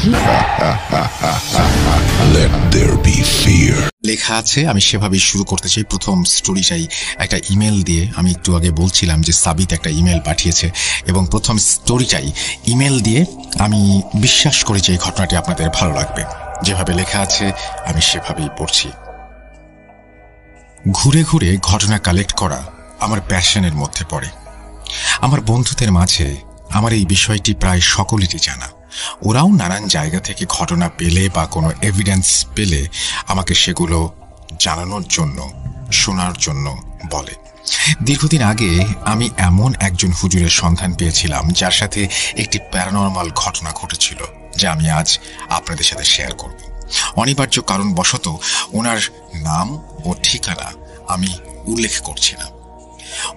Let there be fear. লেখা আছে, আমি সেভাবেই শুরু করতে চাই। প্রথম স্টোরিটাই একটা ইমেল দিয়ে। আমি একটু আগে বলছিলাম যে সাবিত একটা ইমেল পাঠিয়েছে, এবং প্রথম স্টোরিটাই ইমেল দিয়ে। আমি বিশ্বাস করি যে এই ঘটনাটি আপনাদের ভালো লাগবে। যেভাবে লেখা আছে আমি সেভাবেই পড়ছি। ঘুরে ঘুরে ঘটনা কালেক্ট করা আমার প্যাশনের মধ্যে পড়ে। আমার বন্ধুদের মাঝে আমার এই বিষয়টি প্রায় সকলেরই জানা। ওরাও নানান জায়গা থেকে ঘটনা পেলে বা কোনো এভিডেন্স পেলে আমাকে সেগুলো জানানোর জন্য, শোনার জন্য বলে। দীর্ঘদিন আগে আমি এমন একজন হুজুরের সন্ধান পেয়েছিলাম যার সাথে একটি প্যারানরমাল ঘটনা ঘটেছিল, যা আমি আজ আপনাদের সাথে শেয়ার করব। অনিবার্য কারণবশত ওনার নাম ও ঠিকানা আমি উল্লেখ করছি না।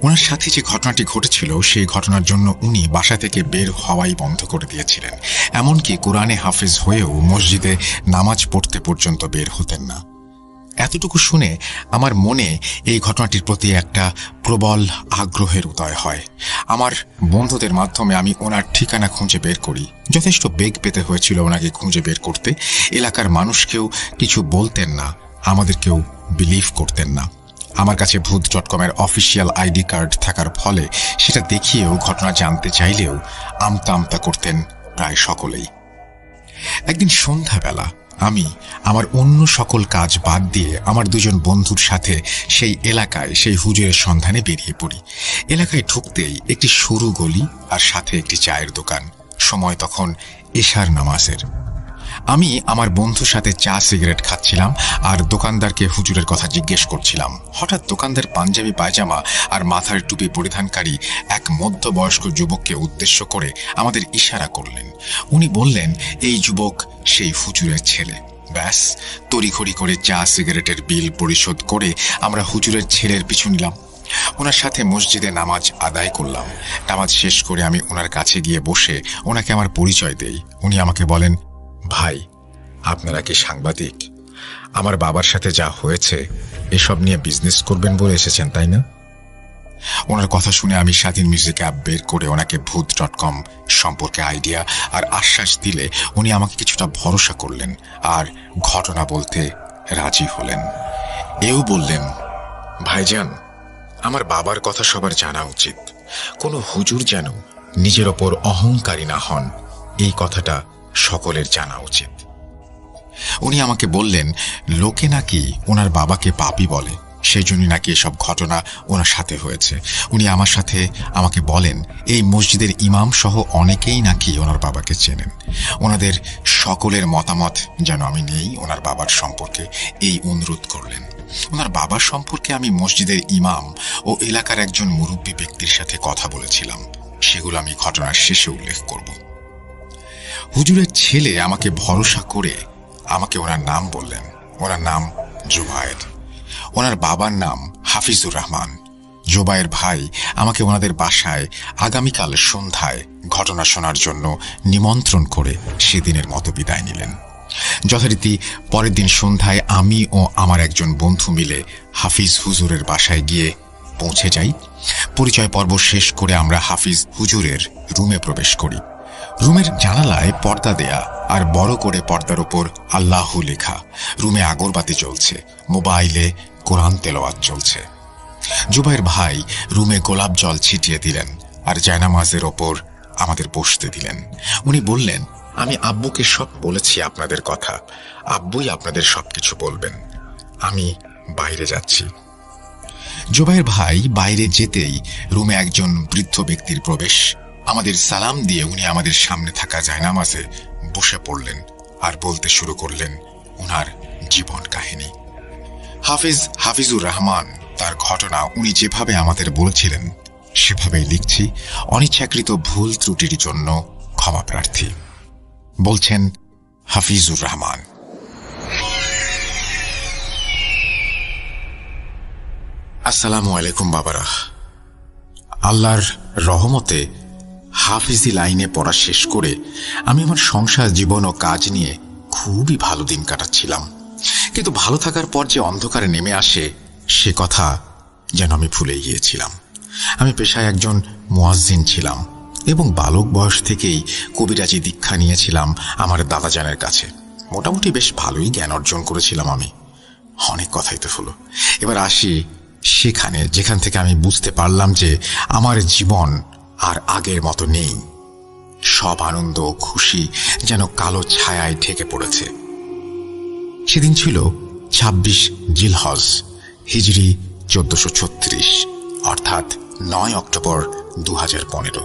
ওনার সাথে যে ঘটনাটি ঘটেছিল সেই ঘটনার জন্য উনি বাসা থেকে বের হওয়াই বন্ধ করে দিয়েছিলেন। এমনকি কোরআনে হাফেজ হয়েও মসজিদে নামাজ পড়তে পর্যন্ত বের হতেন না। এতটুকু শুনে আমার মনে এই ঘটনাটির প্রতি একটা প্রবল আগ্রহের উদয় হয়। আমার বন্ধুদের মাধ্যমে আমি ওনার ঠিকানা খুঁজে বের করি। যথেষ্ট বেগ পেতে হয়েছিল ওনাকে খুঁজে বের করতে। এলাকার মানুষকেও কিছু বলতেন না, আমাদেরকেও বিলিভ করতেন না। আমার কাছে ভূত.com-এর অফিসিয়াল আইডি কার্ড থাকার ফলে সেটা দেখিয়েও ঘটনা জানতে চাইলেও আমতা আমতা করতেন প্রায় সকলেই। একদিন সন্ধ্যাবেলা আমি আমার অন্য সকল কাজ বাদ দিয়ে আমার দুজন বন্ধুর সাথে সেই এলাকায় সেই হুজুরের সন্ধানে বেরিয়ে পড়ি। এলাকায় ঢুকতেই একটি সরু গলি আর সাথে একটি চায়ের দোকান। সময় তখন এশার নামাজের। আমি আমার বন্ধুর সাথে চা সিগারেট খাচ্ছিলাম আর দোকানদারকে হুজুরের কথা জিজ্ঞেস করছিলাম। হঠাৎ দোকানদার পাঞ্জাবি পায়জামা আর মাথার টুপি পরিধানকারী এক মধ্যবয়স্ক যুবককে উদ্দেশ্য করে আমাদের ইশারা করলেন। উনি বললেন এই যুবক সেই হুজুরের ছেলে। ব্যাস, তড়িঘড়ি করে চা সিগারেটের বিল পরিশোধ করে আমরা হুজুরের ছেলের পিছু নিলাম। ওনার সাথে মসজিদে নামাজ আদায় করলাম। নামাজ শেষ করে আমি ওনার কাছে গিয়ে বসে ওনাকে আমার পরিচয় দেই। উনি আমাকে বলেন, ভাই, আপনারা কি সাংবাদিক? আমার বাবার সাথে যা হয়েছে এসব নিয়ে বিজনেস করবেন বলে এসেছেন, তাই না? ওনার কথা শুনে আমি স্বাধীন মিউজিক অ্যাপ বের করে ওনাকে ভূত.com সম্পর্কে আইডিয়া আর আশ্বাস দিলে উনি আমাকে কিছুটা ভরসা করলেন আর ঘটনা বলতে রাজি হলেন। এও বললেন, ভাইজান, আমার বাবার কথা সবার জানা উচিত। কোনো হুজুর যেন নিজের ওপর অহংকারী না হন, এই কথাটা সকলের জানা উচিত। উনি আমাকে বললেন লোকে নাকি ওনার বাবাকে পাপী বলে, সেই জন্য নাকি এসব ঘটনা ওনার সাথে হয়েছে। উনি আমার সাথে আমাকে বলেন এই মসজিদের ইমাম সহ অনেকেই নাকি ওনার বাবাকে চেনেন। ওনাদের সকলের মতামত যেন আমি নেই ওনার বাবার সম্পর্কে, এই অনুরোধ করলেন। ওনার বাবার সম্পর্কে আমি মসজিদের ইমাম ও এলাকার একজন মুরব্বী ব্যক্তির সাথে কথা বলেছিলাম, সেগুলো আমি ঘটনার শেষে উল্লেখ করব। হুজুরের ছেলে আমাকে ভরসা করে আমাকে ওনার নাম বললেন। ওনার নাম জুবায়ের। ওনার বাবার নাম হাফিজুর রহমান। জুবায়ের ভাই আমাকে ওনাদের বাসায় আগামীকাল সন্ধ্যায় ঘটনা শোনার জন্য নিমন্ত্রণ করে সেদিনের মতো বিদায় নিলেন। যথারীতি পরের দিন সন্ধ্যায় আমি ও আমার একজন বন্ধু মিলে হাফিজ হুজুরের বাসায় গিয়ে পৌঁছে যাই। পরিচয় পর্ব শেষ করে আমরা হাফিজ হুজুরের রুমে প্রবেশ করি। রুমের জানালায় পর্দা দেয়া আর বড় করে পর্দার ওপর আল্লাহু লেখা। রুমে আগরবাতি জ্বলছে, মোবাইলে কোরআন তেলাওয়াত চলছে। জুবায়ের ভাই রুমে গোলাপ জল ছিটিয়ে দিলেন আর জায়নামাজের ওপর আমাদের বসতে দিলেন। উনি বললেন, আমি আব্বুকে সব বলেছি আপনাদের কথা, আব্বুই আপনাদের সবকিছু বলবেন, আমি বাইরে যাচ্ছি। জুবায়ের ভাই বাইরে যেতেই রুমে একজন বৃদ্ধ ব্যক্তির প্রবেশ। আমাদের সালাম দিয়ে উনি আমাদের সামনে থাকা জায়নামাজে বসে পড়লেন আর বলতে শুরু করলেন ওনার জীবন কাহিনী। হাফিজুর রহমান তার ঘটনা উনি যেভাবে আমাদের বলেছিলেন সেভাবেই লিখছি। অনিচ্ছাকৃত ভুল ত্রুটির জন্য ক্ষমা প্রার্থী। বলছেন হাফিজুর রহমান। আসসালামু আলাইকুম বাবারা। আল্লাহর রহমতে হাফিজি লাইনে পড়া শেষ করে আমি আমার সংসার জীবন ও কাজ নিয়ে খুবই ভালো দিন কাটাচ্ছিলাম। কিন্তু ভালো থাকার পর যে অন্ধকারে নেমে আসে সে কথা যেন আমি ভুলে গিয়েছিলাম। আমি পেশায় একজন মুয়াজ্জিন ছিলাম। এবং বালক বয়স থেকেই কবিরাজি দীক্ষা নিয়েছিলাম আমার দাদাজানের কাছে। মোটামুটি বেশ ভালোই জ্ঞান অর্জন করেছিলাম আমি। অনেক কথাই তো হলো, এবার আসি সেখানে যেখান থেকে আমি বুঝতে পারলাম যে আমার জীবন আর আগের মতো নেই। সব আনন্দ খুশি যেন কালো ছায়ায় ঢেকে পড়েছে। সেদিন ছিল 26 জিলহজ, হিজরি 1436, অর্থাৎ 9 অক্টোবর 2015।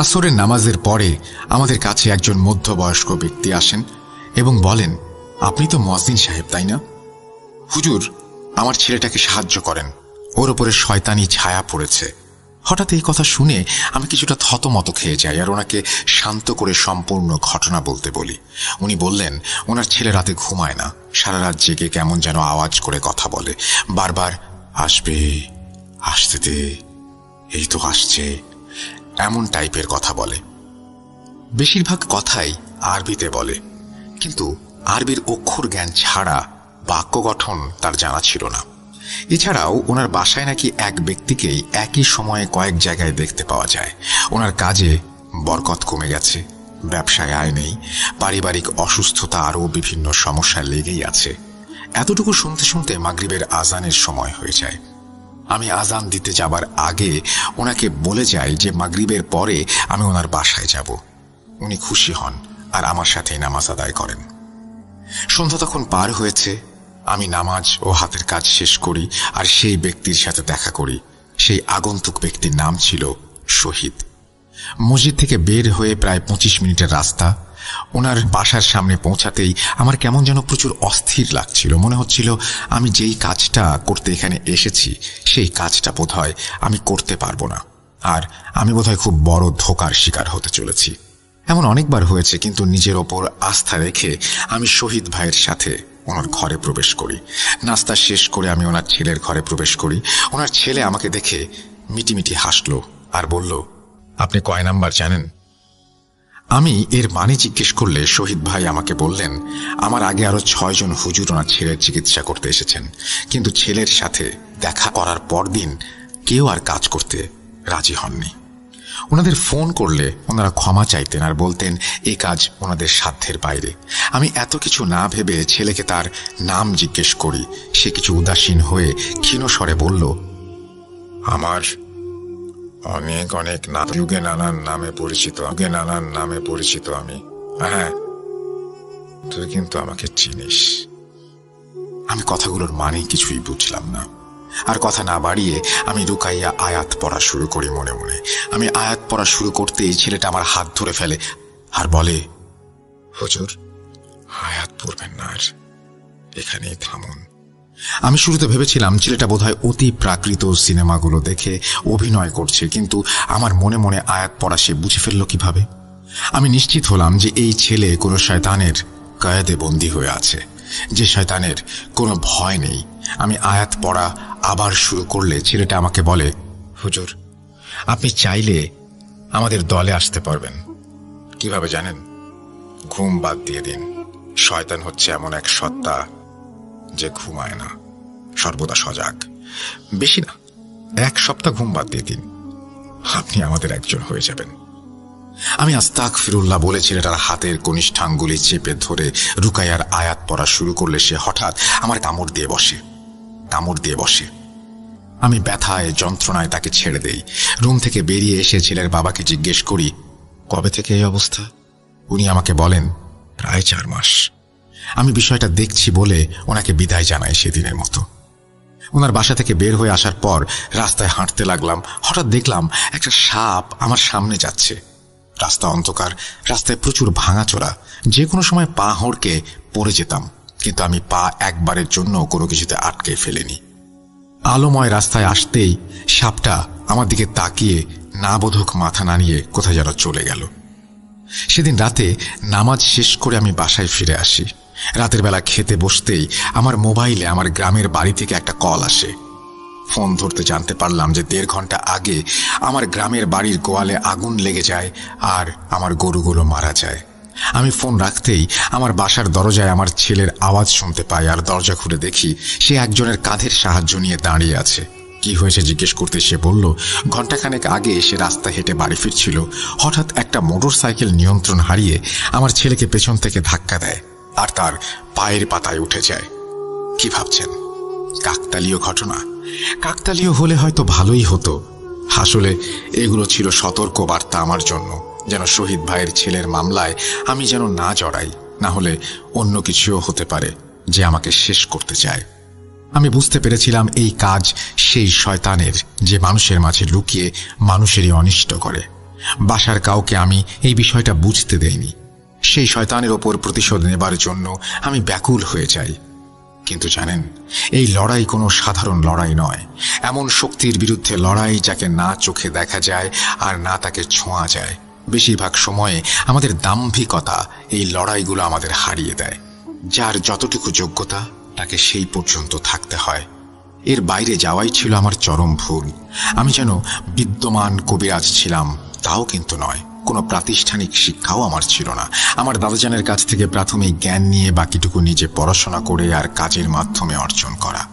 আসরের নামাজের পরে আমাদের কাছে একজন মধ্যবয়স্ক ব্যক্তি আসেন এবং বলেন, আপনি তো মুয়াজ্জিন সাহেব, তাই না? হুজুর, আমার ছেলেটাকে সাহায্য করেন, ওর উপরে শয়তানি ছায়া পড়েছে। হঠাৎ এই কথা শুনে আমি কিছুটা থতমত খেয়ে যাই আর ওনাকে শান্ত করে সম্পূর্ণ ঘটনা বলতে বলি। উনি বললেন, ওনার ছেলে রাতে ঘুমায় না, সারা রাত জেগে কেমন যেন আওয়াজ করে কথা বলে, বারবার আসবে, আসতে দে, এই তো আসছে, এমন টাইপের কথা বলে। বেশিরভাগ কথাই আরবিতে বলে, কিন্তু আরবির অক্ষর জ্ঞান ছাড়া বাক্য গঠন তার জানা ছিল না। এছাড়াও ওনার বাসায় নাকি এক ব্যক্তিকেই একই সময়ে কয়েক জায়গায় দেখতে পাওয়া যায়। ওনার কাজে বরকত কমে গেছে, ব্যবসায় আয় নেই, পারিবারিক অসুস্থতা আরও বিভিন্ন সমস্যা লেগেই আছে। এতটুকু শুনতে শুনতে মাগরিবের আজানের সময় হয়ে যায়। আমি আজান দিতে যাবার আগে ওনাকে বলে যাই যে মাগরিবের পরে আমি ওনার বাসায় যাব। উনি খুশি হন আর আমার সাথেই নামাজ আদায় করেন। সন্ধ্যা তখন পার হয়েছে। আমি নামাজ ও হাতের কাজ শেষ করি আর সেই ব্যক্তির সাথে দেখা করি। সেই আগন্তুক ব্যক্তির নাম ছিল শহীদ। মসজিদ থেকে বের হয়ে প্রায় 25 মিনিটের রাস্তা। ওনার বাসার সামনে পৌঁছাতেই আমার কেমন যেন প্রচুর অস্থির লাগছিল। মনে হচ্ছিল আমি যেই কাজটা করতে এখানে এসেছি সেই কাজটা বোধহয় আমি করতে পারবো না, আর আমি বোধহয় খুব বড় ধোঁকার শিকার হতে চলেছি। এমন অনেকবার হয়েছে, কিন্তু নিজের ওপর আস্থা রেখে আমি শহীদ ভাইয়ের সাথে ওনার ঘরে প্রবেশ করি। নাস্তা শেষ করে আমি ওনার ছেলের ঘরে প্রবেশ করি। ওনার ছেলে আমাকে দেখে মিটিমিটি হাসলো আর বলল, আপনি কয় নাম্বার জানেন? আমি এর মানে জিজ্ঞেস করলে শহীদ ভাই আমাকে বললেন, আমার আগে আরো 6 জন হুজুর ওনার ছেলের চিকিৎসা করতে এসেছেন, কিন্তু ছেলের সাথে দেখা করার পরদিন কেউ আর কাজ করতে রাজি হননি। ওনাদের ফোন করলে ওনারা ক্ষমা চাইতেন আর বলতেন এই কাজ ওনাদের সাধ্যের বাইরে। আমি এত কিছু না ভেবে ছেলেকে তার নাম জিজ্ঞেস করি। সে কিছু উদাসীন হয়ে ক্ষীণ স্বরে বলল, আমার অনেক অনেক যুগে নানান নামে পরিচিত আমি। হ্যাঁ, তুই কিন্তু আমাকে চিনিস। আমি কথাগুলোর মানে কিছুই বুঝলাম না, আর কথা না বাড়িয়ে আমি রুকাইয়া আয়াত পড়া শুরু করি মনে মনে। আমি আয়াত পড়া শুরু করতেই ছেলেটা আমার হাত ধরে ফেলে আর বলে, হুজুর, আয়াত পড়বেন না, আর এখানেই থামুন। আমি শুরুতে ভেবেছিলাম ছেলেটা বোধহয় অতি প্রাকৃত সিনেমাগুলো দেখে অভিনয় করছে, কিন্তু আমার মনে মনে আয়াত পড়া সে বুঝে ফেলল কিভাবে? আমি নিশ্চিত হলাম যে এই ছেলে কোনো শয়তানের কয়েদে বন্দী হয়ে আছে, যে শয়তানের কোনো ভয় নেই। আমি আয়াত পড়া আবার শুরু করলে ছেলেটা আমাকে বলে, হুজুর, আপনি চাইলে আমাদের দলে আসতে পারবেন। কিভাবে জানেন? ঘুম বাদ দিয়ে দিন। শয়তান হচ্ছে এমন এক সত্তা যে ঘুমায় না, সর্বদা সজাগ। বেশি না, 1 সপ্তাহ ঘুম বাদ দিয়ে দিন, আপনি আমাদের একজন হয়ে যাবেন। আমি আস্তাগফিরুল্লাহ বলে ছেলেটার হাতের কনিষ্ঠাঙ্গুলি চেপে ধরে রুকাইয়ার আয়াত পড়া শুরু করলে সে হঠাৎ আমার কামড় দিয়ে বসে। আমি ব্যথায় যন্ত্রণায় তাকে ছেড়ে দেই। রুম থেকে বেরিয়ে এসে ছেলের বাবাকে জিজ্ঞেস করি, কবে থেকে এই অবস্থা? উনি আমাকে বলেন, প্রায় 4 মাস। আমি বিষয়টা দেখছি বলে ওনাকে বিদায় জানাই সেদিনের মতো। ওনার বাসা থেকে বের হয়ে আসার পর রাস্তায় হাঁটতে লাগলাম। হঠাৎ দেখলাম একটা সাপ আমার সামনে যাচ্ছে। রাস্তা অন্ধকার, রাস্তায় প্রচুর ভাঙাচোরা, যে কোনো সময় পা হড়কে পড়ে যেতাম, কিন্তু আমি পা একবারের জন্য কোনো কিছুতে আটকে ফেলিনি। আলোময় রাস্তায় আসতেই সাপটা আমার দিকে তাকিয়ে না বোধক মাথা নাড়িয়ে কোথায় যেন চলে গেল। সেদিন রাতে নামাজ শেষ করে আমি বাসায় ফিরে আসি। রাতের বেলা খেতে বসতেই আমার মোবাইলে আমার গ্রামের বাড়ি থেকে একটা কল আসে। ফোন ধরতে জানতে পারলাম যে 1.5 ঘন্টা আগে আমার গ্রামের বাড়ির গোয়ালে আগুন লেগে যায় আর আমার গরুগুলো মারা যায়। আমি ফোন রাখতেই আমার বাসার দরজায় আমার ছেলের আওয়াজ শুনতে পাই, আর দরজা খুলে দেখি সে একজনের কাঁধের সাহায্য নিয়ে দাঁড়িয়ে আছে। কি হয়েছে জিজ্ঞেস করতে সে বলল, ঘণ্টাখানেক আগে সে রাস্তা হেঁটে বাড়ি ফিরছিল, হঠাৎ একটা মোটর সাইকেল নিয়ন্ত্রণ হারিয়ে আমার ছেলেকে পেছন থেকে ধাক্কা দেয় আর তার পায়ের পাতায় উঠে যায়। কি ভাবছেন? কাকতালীয় ঘটনা? কাকতালীয় হলে হয়তো ভালোই হতো। আসলে এগুলো ছিল সতর্ক বার্তা আমার জন্য, যেন শহীদ ভাইয়ের ছেলের মামলায় আমি যেন না জড়াই, না হলে অন্য কিছুও হতে পারে যে আমাকে শেষ করতে চায়। আমি বুঝতে পেরেছিলাম এই কাজ সেই শয়তানের, যে মানুষের মাঝে লুকিয়ে মানুষেরই অনিষ্ট করে। বাসার কাউকে আমি এই বিষয়টা বুঝতে দেইনি। সেই শয়তানের ওপর প্রতিশোধ নেবার জন্য আমি ব্যাকুল হয়ে যাই। কিন্তু জানেন, এই লড়াই কোনো সাধারণ লড়াই নয়। এমন শক্তির বিরুদ্ধে লড়াই যাকে না চোখে দেখা যায় আর না তাকে ছোঁয়া যায়। বেশিরভাগ সময়ে আমাদের দাম্ভিকতা এই লড়াইগুলো আমাদের হারিয়ে দেয়। যার যতটুকু যোগ্যতা তাকে সেই পর্যন্ত থাকতে হয়। এর বাইরে যাওয়াই ছিল আমার চরম ভুল। আমি যেন বিদ্যমান কবিরাজ ছিলাম, তাও কিন্তু নয়। কোনো প্রাতিষ্ঠানিক শিক্ষাও আমার ছিল না। আমার দাদাজানের কাছ থেকে প্রাথমিক জ্ঞান নিয়ে বাকিটুকু নিজে পড়াশোনা করে আর কাজের মাধ্যমে অর্জন করা,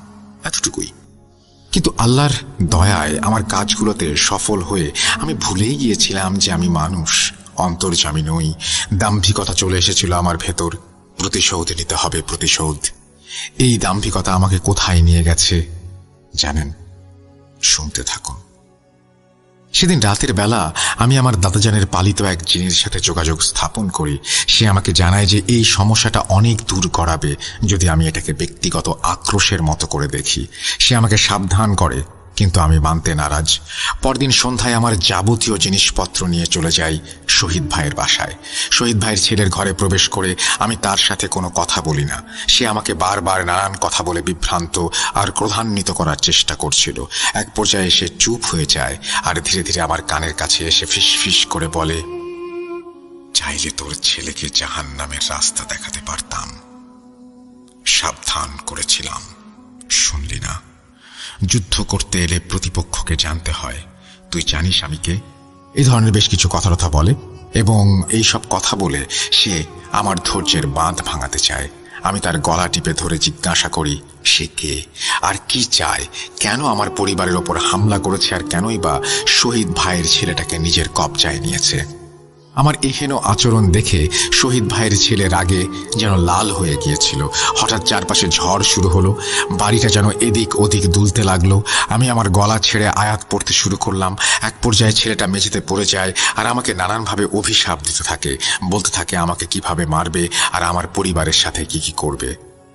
এতটুকুই। কিন্তু আল্লাহর দয়ায় আমার কাজগুলোতে সফল হয়ে আমি ভুলেই গিয়েছিলাম যে আমি মানুষ, অন্তর্যামী নই। দাম্ভিকতা চলে এসেছিল আমার ভেতর। প্রতিশোধ নিতে হবে, প্রতিশোধ। এই দাম্ভিকতা আমাকে কোথায় নিয়ে গেছে জানেন? শুনতে থাকুন। সেদিন রাতের বেলা আমি আমার দাদাজানের পালিত এক জিনের সাথে যোগাযোগ স্থাপন করি। সে আমাকে জানায় যে এই সমস্যাটা অনেক দূর করাবে যদি আমি এটাকে ব্যক্তিগত আক্রোশের মতো করে দেখি। সে আমাকে সাবধান করে, কিন্তু আমি মানতে নারাজ। পরদিন সন্ধ্যায় আমার যাবতীয় জিনিসপত্র নিয়ে চলে যাই শহীদ ভাইয়ের বাসায়। শহীদ ভাইয়ের ছেলের ঘরে প্রবেশ করে আমি তার সাথে কোনো কথা বলি না। সে আমাকে বারবার নানান কথা বলে বিভ্রান্ত আর ক্রোধান্বিত করার চেষ্টা করছিল। এক পর্যায়ে সে চুপ হয়ে যায় আর ধীরে ধীরে আমার কানের কাছে এসে ফিস ফিস করে বলে, চাইলে তোর ছেলেকে জাহান্নামের রাস্তা দেখাতে পারতাম। সাবধান করেছিলাম, শুনলি না। যুদ্ধ করতে এলে প্রতিপক্ষকে জানতে হয়। তুই জানিস আমি কে? এই ধরনের বেশ কিছু কথাবার্তা বলে এবং এই সব কথা বলে সে আমার ধৈর্যের বাঁধ ভাঙাতে চায়। আমি তার গলা টিপে ধরে জিজ্ঞাসা করি, সে কে আর কি চায়? কেন আমার পরিবারের ওপর হামলা করেছে আর কেনই বা শহীদ ভাইয়ের ছেলেটাকে নিজের কবজায় নিয়েছে? আমার এহেন আচরণ দেখে শহীদ ভাইয়ের ছেলে রাগে যেন লাল হয়ে গিয়েছিল। হঠাৎ চারপাশে ঝড় শুরু হলো। বাড়িটা যেন এদিক ওদিক দুলতে লাগলো। আমি আমার গলা ছেড়ে আয়াত পড়তে শুরু করলাম। এক পর্যায়ে ছেলেটা মেঝেতে পড়ে যায় আর আমাকে নানানভাবে অভিশাপ দিতে থাকে, বলতে থাকে আমাকে কিভাবে মারবে আর আমার পরিবারের সাথে কি কি করবে।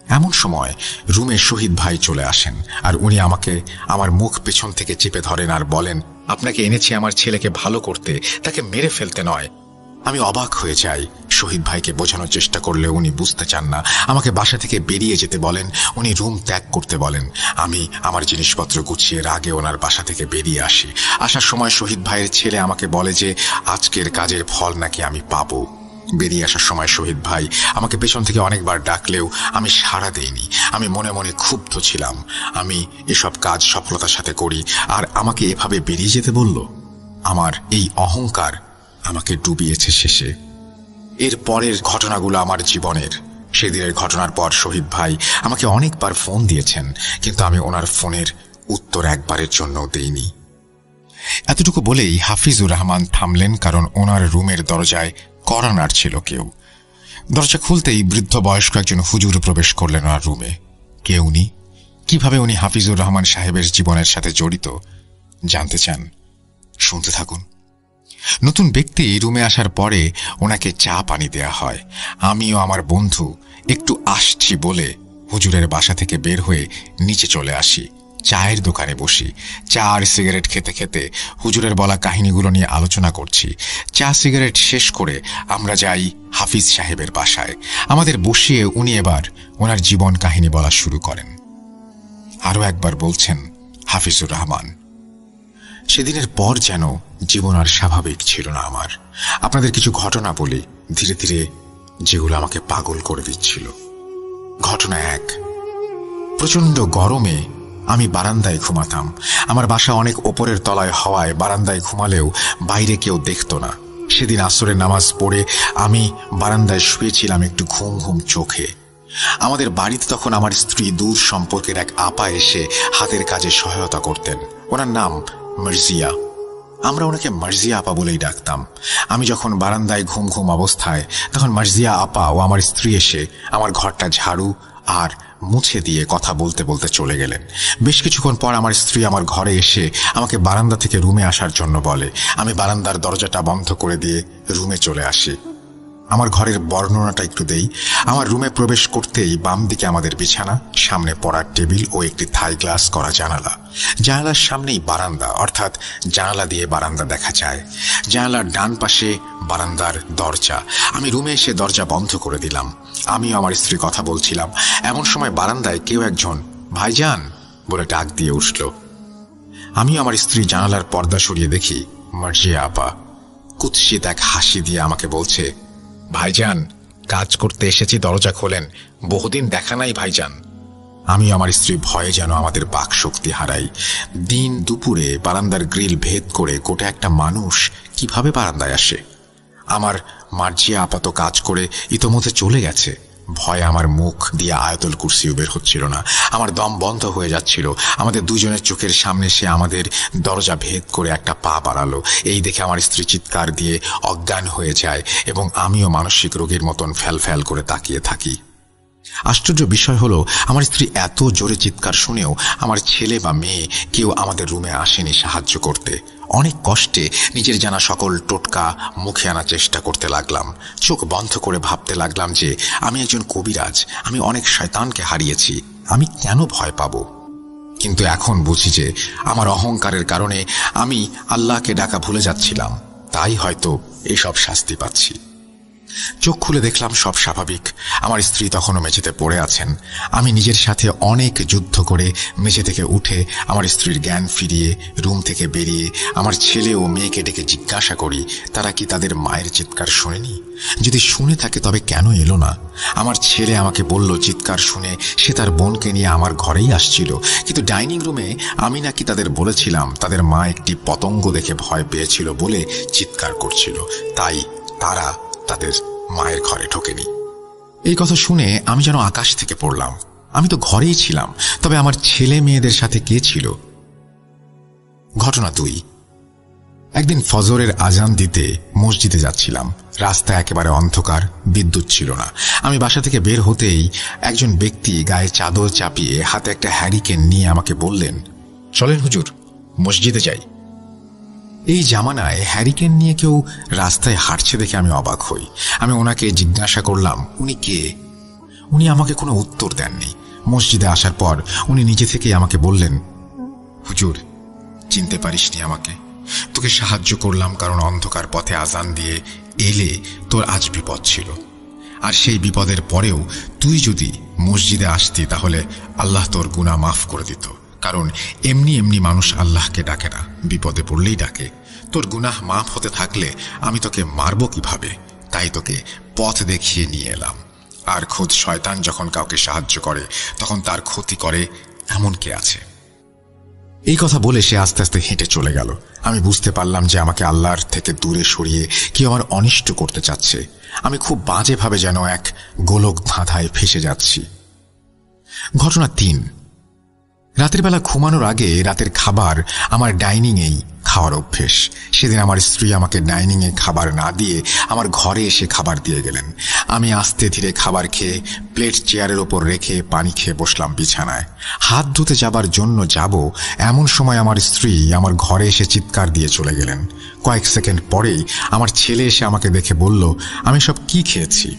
এমন সময় রুমে শহীদ ভাই চলে আসেন আর উনি আমাকে আমার মুখ পেছন থেকে চেপে ধরেন আর বলেন, আপনাকে এনেছি আমার ছেলেকে ভালো করতে, তাকে মেরে ফেলতে নয়। আমি অবাক হয়ে যাই। শহীদ ভাইকে বোঝানোর চেষ্টা করলে উনি বুঝতে চান না। আমাকে বাসা থেকে বেরিয়ে যেতে বলেন, উনি রুম ত্যাগ করতে বলেন। আমি আমার জিনিসপত্র গুছিয়ে রাগে ওনার বাসা থেকে বেরিয়ে আসি। আসার সময় শহীদ ভাইয়ের ছেলে আমাকে বলে যে আজকের কাজের ফল নাকি আমি পাবো। বেরিয়ে আসার সময় শহীদ ভাই আমাকে পেছন থেকে অনেকবার ডাকলেও আমি সাড়া দেইনি। আমি মনে মনে ক্ষুব্ধ ছিলাম। আমি এসব কাজ সফলতার সাথে করি আর আমাকে এভাবে বেরিয়ে যেতে বলল। আমার এই অহংকার আমাকে ডুবিয়েছে শেষে। এর পরের ঘটনাগুলো আমার জীবনের। সেদিনের ঘটনার পর শহীদ ভাই আমাকে অনেকবার ফোন দিয়েছেন, কিন্তু আমি ওনার ফোনের উত্তর একবারের জন্য দেইনি। এতটুকু বলেই হাফিজুর রহমান থামলেন, কারণ ওনার রুমের দরজায় কড়া নাড়ছিল কেউ। দরজা খুলতেই বৃদ্ধ বয়স্ক একজন হুজুর প্রবেশ করলেন ওনার রুমে। কে উনি? কিভাবে উনি হাফিজুর রহমান সাহেবের জীবনের সাথে জড়িত জানতে চান? শুনতে থাকুন। নতুন ব্যক্তি রুমে আসার পরে ওনাকে চা পানি দেয়া হয়। আমিও আমার বন্ধু একটু আসছি বলে হুজুরের বাসা থেকে বের হয়ে নিচে চলে আসি। চায়ের দোকানে বসি। চা আর সিগারেট খেতে খেতে হুজুরের বলা কাহিনীগুলো নিয়ে আলোচনা করছি। চা সিগারেট শেষ করে আমরা যাই হাফিজ সাহেবের বাসায়। আমাদের বসিয়ে উনি এবার ওনার জীবন কাহিনী বলা শুরু করেন। আরও একবার বলছেন, হাফিজুর রহমান, সেদিনের পর যেন জীবন আর স্বাভাবিক ছিল না আমার। আপনাদের কিছু ঘটনা বলি ধীরে ধীরে, যেগুলো আমাকে পাগল করে দিচ্ছিল। ঘটনা 1। প্রচণ্ড গরমে আমি বারান্দায় ঘুমাতাম। আমার বাসা অনেক ওপরের তলায় হওয়ায় বারান্দায় ঘুমালেও বাইরে কেউ দেখত না। সেদিন আসরের নামাজ পড়ে আমি বারান্দায় শুয়েছিলাম একটু ঘুম ঘুম চোখে। আমাদের বাড়িতে তখন আমার স্ত্রী দূর সম্পর্কের এক আপা এসে হাতের কাজে সহায়তা করতেন। ওনার নাম মার্জিয়া। আমরা ওনাকে মার্জিয়া আপা বলেই ডাকতাম। আমি যখন বারান্দায় ঘুম ঘুম অবস্থায়, তখন মার্জিয়া আপা ও আমার স্ত্রী এসে আমার ঘরটা ঝাড়ু আর মুছে দিয়ে কথা বলতে বলতে চলে গেলেন। বেশ কিছুক্ষণ পর আমার স্ত্রী আমার ঘরে এসে আমাকে বারান্দা থেকে রুমে আসার জন্য বলে। আমি বারান্দার দরজাটা বন্ধ করে দিয়ে রুমে চলে আসি। আমার ঘরের বর্ণনাটা একটু দেই। আমার রুমে প্রবেশ করতেই বাম দিকে আমাদের বিছানা, সামনে পড়ার টেবিল ও একটি থাই গ্লাস করা জানালা। জানালার সামনেই বারান্দা, অর্থাৎ জানালা দিয়ে বারান্দা দেখা যায়। জানালার ডান পাশে বারান্দার দরজা। আমি রুমে এসে দরজা বন্ধ করে দিলাম। আমিও আমার স্ত্রী কথা বলছিলাম। এমন সময় বারান্দায় কেউ একজন ভাইজান বলে ডাক দিয়ে উঠল। আমিও আমার স্ত্রী জানালার পর্দা সরিয়ে দেখি মার্জিয়া আপা কুৎসিত এক হাসি দিয়ে আমাকে বলছে, ভাইজান, কাজ করতে এসেছি, দরজা খোলেন, বহুদিন দেখা নাই ভাইজান। আমি আমার স্ত্রী ভয়ে যেন আমাদের বাক শক্তি হারাই। দিন দুপুরে বারান্দার গ্রিল ভেদ করে গোটা একটা মানুষ কিভাবে বারান্দায় আসে? আমার মার্জিয়া আপাত কাজ করে ইতোমধ্যে চলে গেছে। ভয়ে আমার মুখ দিয়ে আয়াতুল কুরসিও বের হচ্ছিল না। আমার দম বন্ধ হয়ে যাচ্ছিল। আমাদের দুজনের চোখের সামনে সে আমাদের দরজা ভেদ করে একটা পা বাড়ালো। এই দেখে আমার স্ত্রী চিৎকার দিয়ে অজ্ঞান হয়ে যায় এবং আমিও মানসিক রোগীর মতন ফ্যাল ফ্যাল করে তাকিয়ে থাকি। আশ্চর্য বিষয় হলো, আমার স্ত্রী এত জোরে চিৎকার শুনেও আমার ছেলে বা মেয়ে কেউ আমাদের রুমে আসেনি সাহায্য করতে। অনেক কষ্টে নিজের জানা সকল টোটকা মুখে আনার চেষ্টা করতে লাগলাম। চোখ বন্ধ করে ভাবতে লাগলাম যে আমি একজন কবিরাজ, আমি অনেক শয়তানকে হারিয়েছি, আমি কেন ভয় পাব? কিন্তু এখন বুঝি যে আমার অহংকারের কারণে আমি আল্লাহকে ডাকা ভুলে যাচ্ছিলাম, তাই হয়তো এসব শাস্তি পাচ্ছি। চোখ খুলে দেখলাম সব স্বাভাবিক। আমার স্ত্রী তখনও মেঝেতে পড়ে আছেন। আমি নিজের সাথে অনেক যুদ্ধ করে মেঝে থেকে উঠে আমার স্ত্রীর জ্ঞান ফিরিয়ে রুম থেকে বেরিয়ে আমার ছেলে ও মেয়েকে ডেকে জিজ্ঞাসা করি তারা কি তাদের মায়ের চিৎকার শোনেনি? যদি শুনে থাকে তবে কেন এলো না? আমার ছেলে আমাকে বলল চিৎকার শুনে সে তার বোনকে নিয়ে আমার ঘরেই আসছিল, কিন্তু ডাইনিং রুমে আমি নাকি তাদের বলেছিলাম তাদের মা একটি পতঙ্গ দেখে ভয় পেয়েছিল বলে চিৎকার করছিল, তাই তারা তাদের মায়ের ঘরে ঢোকেনি। এই কথা শুনে আমি যেন আকাশ থেকে পড়লাম। আমি তো ঘরেই ছিলাম, তবে আমার ছেলে মেয়েদের সাথে কে ছিল? ঘটনা 2। একদিন ফজরের আজান দিতে মসজিদে যাচ্ছিলাম। রাস্তা একেবারে অন্ধকার, বিদ্যুৎ ছিল না। আমি বাসা থেকে বের হতেই একজন ব্যক্তি গায়ে চাদর চাপিয়ে হাতে একটা হ্যারিকেন নিয়ে আমাকে বললেন, চলেন হুজুর, মসজিদে যাই। এই জামানায় হ্যারিকেন নিয়ে কেউ রাস্তায় হাঁটছে দেখে আমি অবাক হই। আমি ওনাকে জিজ্ঞাসা করলাম উনি কে। উনি আমাকে কোনো উত্তর দেননি। মসজিদে আসার পর উনি নিজে থেকেই আমাকে বললেন, হুজুর, চিনতে পারিসনি আমাকে? তোকে সাহায্য করলাম কারণ অন্ধকার পথে আজান দিয়ে এলে তোর আজ বিপদ ছিল, আর সেই বিপদের পরেও তুই যদি মসজিদে আসতি তাহলে আল্লাহ তোর গুনাহ মাফ করে দিত। কারণ এমনি এমনি মানুষ আল্লাহকে ডাকে না, বিপদে পড়লেই ডাকে। তোর গুনাহ মাফ হতে থাকলে আমি তোকে মারব কিভাবে? তাই তোকে পথ দেখিয়ে নিয়ে এলাম। আর খোদ শয়তান যখন কাউকে সাহায্য করে তখন তার ক্ষতি করে, এমন কে আছে? এই কথা বলে সে আস্তে আস্তে হেঁটে চলে গেল। আমি বুঝতে পারলাম যে আমাকে আল্লাহর থেকে দূরে সরিয়ে কেউ আমার অনিষ্ট করতে চাচ্ছে। আমি খুব বাজেভাবে যেন এক গোলক ধাঁধায় ফেসে যাচ্ছি। ঘটনা 3। রাতের বেলা ঘুমানোর আগে রাতের খাবার আমার ডাইনিংয়েই খাওয়ার অভ্যেস। সেদিন আমার স্ত্রী আমাকে ডাইনিংয়ে খাবার না দিয়ে আমার ঘরে এসে খাবার দিয়ে গেলেন। আমি আস্তে ধীরে খাবার খেয়ে প্লেট চেয়ারের ওপর রেখে পানি খেয়ে বসলাম বিছানায়। হাত ধুতে যাবার জন্য যাব, এমন সময় আমার স্ত্রী আমার ঘরে এসে চিৎকার দিয়ে চলে গেলেন। কয়েক সেকেন্ড পরেই আমার ছেলে এসে আমাকে দেখে বলল, আমি সব কি খেয়েছি?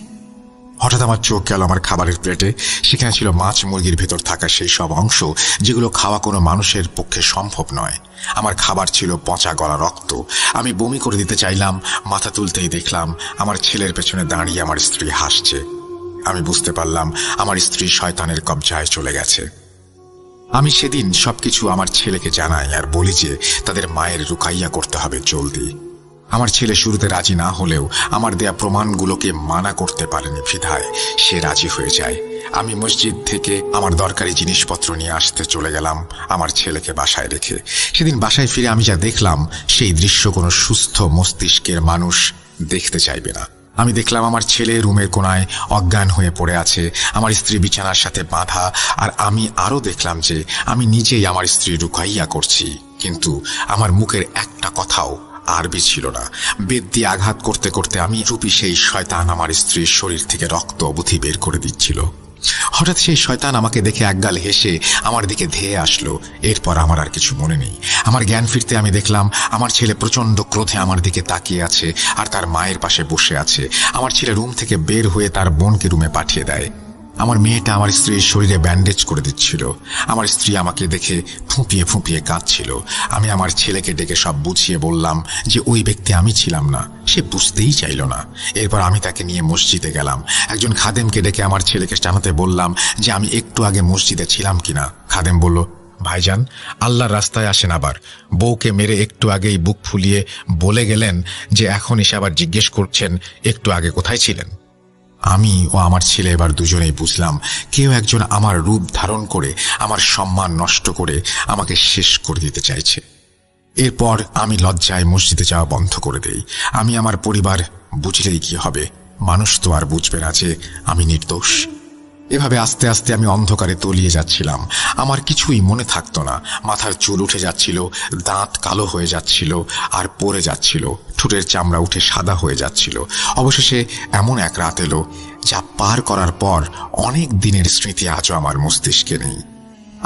হঠাৎ আমার চোখ গেল আমার খাবারের প্লেটে। সেখানে ছিল মাছ মুরগির ভেতর থাকা সেই সব অংশ যেগুলো খাওয়া কোনো মানুষের পক্ষে সম্ভব নয়। আমার খাবার ছিল পচা গলা রক্ত। আমি বমি করে দিতে চাইলাম, মাথা তুলতেই দেখলাম আমার ছেলের পেছনে দাঁড়িয়ে আমার স্ত্রী হাসছে। আমি বুঝতে পারলাম আমার স্ত্রী শয়তানের কবজায় চলে গেছে। আমি সেদিন সবকিছু আমার ছেলেকে জানাই আর বলি যে তাদের মায়ের রুকাইয়া করতে হবে জলদি। আমার ছেলে শুরুতে রাজি না হলেও আমার দেয়া প্রমাণগুলোকে মানা করতে পারেনি বিধায় সে রাজি হয়ে যায়। আমি মসজিদ থেকে আমার দরকারি জিনিসপত্র নিয়ে আসতে চলে গেলাম আমার ছেলেকে বাসায় রেখে। সেদিন বাসায় ফিরে আমি যা দেখলাম সেই দৃশ্য কোনো সুস্থ মস্তিষ্কের মানুষ দেখতে চাইবে না। আমি দেখলাম আমার ছেলে রুমের কোনায় অজ্ঞান হয়ে পড়ে আছে, আমার স্ত্রী বিছানার সাথে বাঁধা, আর আমি আরো দেখলাম যে আমি নিজেই আমার স্ত্রী রুকাইয়া করছি, কিন্তু আমার মুখের একটা কথাও আরবি ছিল না। বেদ দিয়ে আঘাত করতে করতে আমি রূপী সেই শয়তান আমার স্ত্রীর শরীর থেকে রক্ত অবধি বের করে দিচ্ছিল। হঠাৎ সেই শয়তান আমাকে দেখে একগাল হেসে আমার দিকে ধেয়ে আসলো। এরপর আমার আর কিছু মনে নেই। আমার জ্ঞান ফিরতে আমি দেখলাম আমার ছেলে প্রচন্ড ক্রোধে আমার দিকে তাকিয়ে আছে আর তার মায়ের পাশে বসে আছে। আমার ছেলে রুম থেকে বের হয়ে তার বোনকে রুমে পাঠিয়ে দেয়। আমার মেয়েটা আমার স্ত্রীর শরীরে ব্যান্ডেজ করে দিচ্ছিল। আমার স্ত্রী আমাকে দেখে ফুঁপিয়ে ফুঁপিয়ে কাঁদছিল। আমি আমার ছেলেকে ডেকে সব বুঝিয়ে বললাম যে ওই ব্যক্তি আমি ছিলাম না। সে বুঝতেই চাইল না। এরপর আমি তাকে নিয়ে মসজিদে গেলাম। একজন খাদেমকে ডেকে আমার ছেলেকে জানাতে বললাম যে আমি একটু আগে মসজিদে ছিলাম কিনা। খাদেম বলল, ভাইজান, আল্লাহর রাস্তায় আসেন, আবার বউকে মেরে একটু আগেই বুক ফুলিয়ে বলে গেলেন যে এখন এসে আবার জিজ্ঞেস করছেন একটু আগে কোথায় ছিলেন। আমি ও আমার ছেলে এবার দুজনেই বুঝলাম কেউ একজন আমার রূপ ধারণ করে আমার সম্মান নষ্ট করে আমাকে শেষ করে দিতে চাইছে। এরপর আমি লজ্জায় মসজিদে যাওয়া বন্ধ করে দেই। আমি আমার পরিবার বুঝলেই কি হবে, মানুষ তো আর বুঝবে না যে আমি নির্দোষ। এভাবে আস্তে আস্তে আমি অন্ধকারে তলিয়ে যাচ্ছিলাম। আমার কিছুই মনে থাকতো না। মাথার চুল উঠে যাচ্ছিল, দাঁত কালো হয়ে যাচ্ছিল আর পড়ে যাচ্ছিল, ঠোঁটের চামড়া উঠে সাদা হয়ে যাচ্ছিল। অবশেষে এমন এক রাত এলো যা পার করার পর অনেক দিনের স্মৃতি আজও আমার মস্তিষ্কে নেই।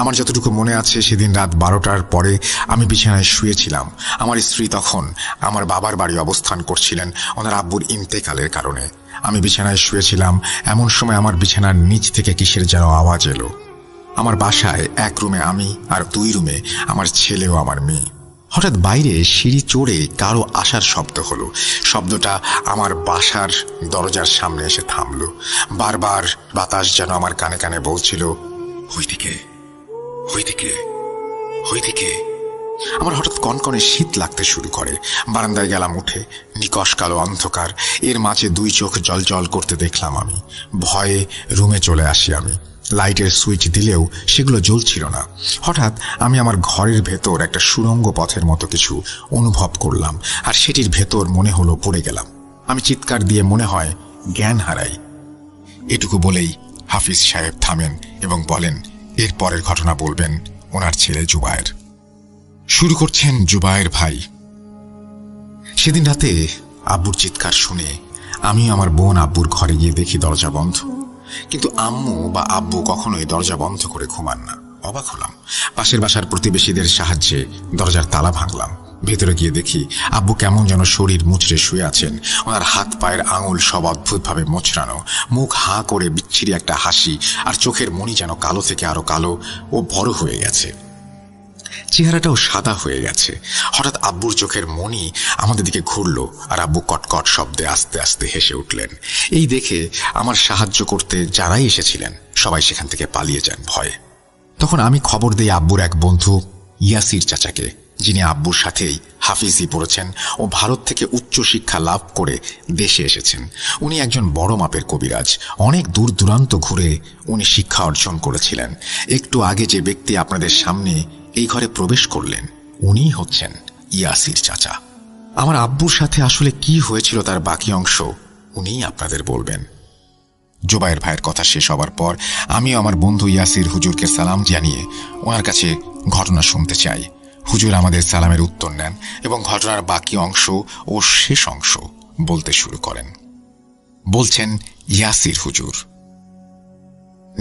আমার যতটুকু মনে আছে, সেদিন রাত 12টার পরে আমি বিছানায় শুয়েছিলাম। আমার স্ত্রী তখন আমার বাবার বাড়ি অবস্থান করছিলেন ওনার আব্বুর ইন্তেকালের কারণে। আমি বিছানায় শুয়েছিলাম। এমন সময় আমার বিছানার নিচ থেকে কিসের যেন আওয়াজ এলো। আমার বাসায় এক রুমে আমি আর 2 রুমে আমার ছেলে ও আমার মেয়ে। হঠাৎ বাইরে সিঁড়ি চড়ে কারো আসার শব্দ হলো। শব্দটা আমার বাসার দরজার সামনে এসে থামলো। বারবার বাতাস যেন আমার কানে কানে বলছিল, ওইদিকে, ওইদিকে, ওইদিকে। আমার হঠাৎ কনকনে শীত লাগতে শুরু করে। বারান্দায় গেলাম উঠে। নিকশ কালো অন্ধকার, এর মাঝে 2 চোখ জলজল করতে দেখলাম আমি। ভয়ে রুমে চলে আসি আমি। লাইটের সুইচ দিলেও সেগুলো জ্বলছিল না। হঠাৎ আমি আমার ঘরের ভেতর একটা সুড়ঙ্গ পথের মতো কিছু অনুভব করলাম, আর সেটির ভেতর মনে হলো পড়ে গেলাম। আমি চিৎকার দিয়ে মনে হয় জ্ঞান হারাই। এটুকু বলেই হাফিজ সাহেব থামেন এবং বলেন এর পরের ঘটনা বলবেন ওনার ছেলে জুবায়ের। শুরু করছেন জুবায়ের ভাই। সেদিন রাতে আব্বুর চিৎকার শুনে আমি আমার বোন আব্বুর ঘরে গিয়ে দেখি দরজা বন্ধ, কিন্তু আম্মু বা আব্বু কখনোই দরজা বন্ধ করে ঘুমান না। অবাক হলাম। পাশের বাসার প্রতিবেশীদের সাহায্যে দরজার তালা ভাঙলাম। ভেতরে গিয়ে দেখি আব্বু কেমন যেন শরীর মুচড়ে শুয়ে আছেন। ওনার হাত পায়ের আঙুল সব অদ্ভুতভাবে মোচড়ানো, মুখ হাঁ করে বিচ্ছিরি একটা হাসি, আর চোখের মণি যেন কালো থেকে আরো কালো ও বড় হয়ে গেছে। চেহারাটাও সাদা হয়ে গেছে। হঠাৎ আব্বুর চোখের মণি আমাদের দিকে ঘুরল, আর আব্বু কটকট শব্দে আস্তে আস্তে হেসে উঠলেন। এই দেখে আমার সাহায্য করতে যারাই এসেছিলেন সবাই সেখান থেকে পালিয়ে যান ভয়ে। তখন আমি খবর দিই আব্বুর এক বন্ধু ইয়াসির চাচাকে, যিনি আব্বুর সাথেই হাফিজি পড়েছেন ও ভারত থেকে উচ্চ শিক্ষা লাভ করে দেশে এসেছেন। উনি একজন বড় মাপের কবিরাজ। অনেক দূর দূরান্ত ঘুরে উনি শিক্ষা অর্জন করেছিলেন। একটু আগে যে ব্যক্তি আপনাদের সামনে এই ঘরে প্রবেশ করলেন উনিই হচ্ছেন ইয়াসির চাচা। আমার আব্বুর সাথে আসলে কি হয়েছিল তার বাকি অংশ উনিই আপনাদের বলবেন। জুবায়ের ভাইয়ের কথা শেষ হবার পর আমিও আমার বন্ধু ইয়াসির হুজুরকে সালাম জানিয়ে ওনার কাছে ঘটনা শুনতে চাই। হুজুর আমাদের সালামের উত্তর নেন এবং ঘটনার বাকি অংশ ও শেষ অংশ বলতে শুরু করেন। বলছেন ইয়াসির হুজুর,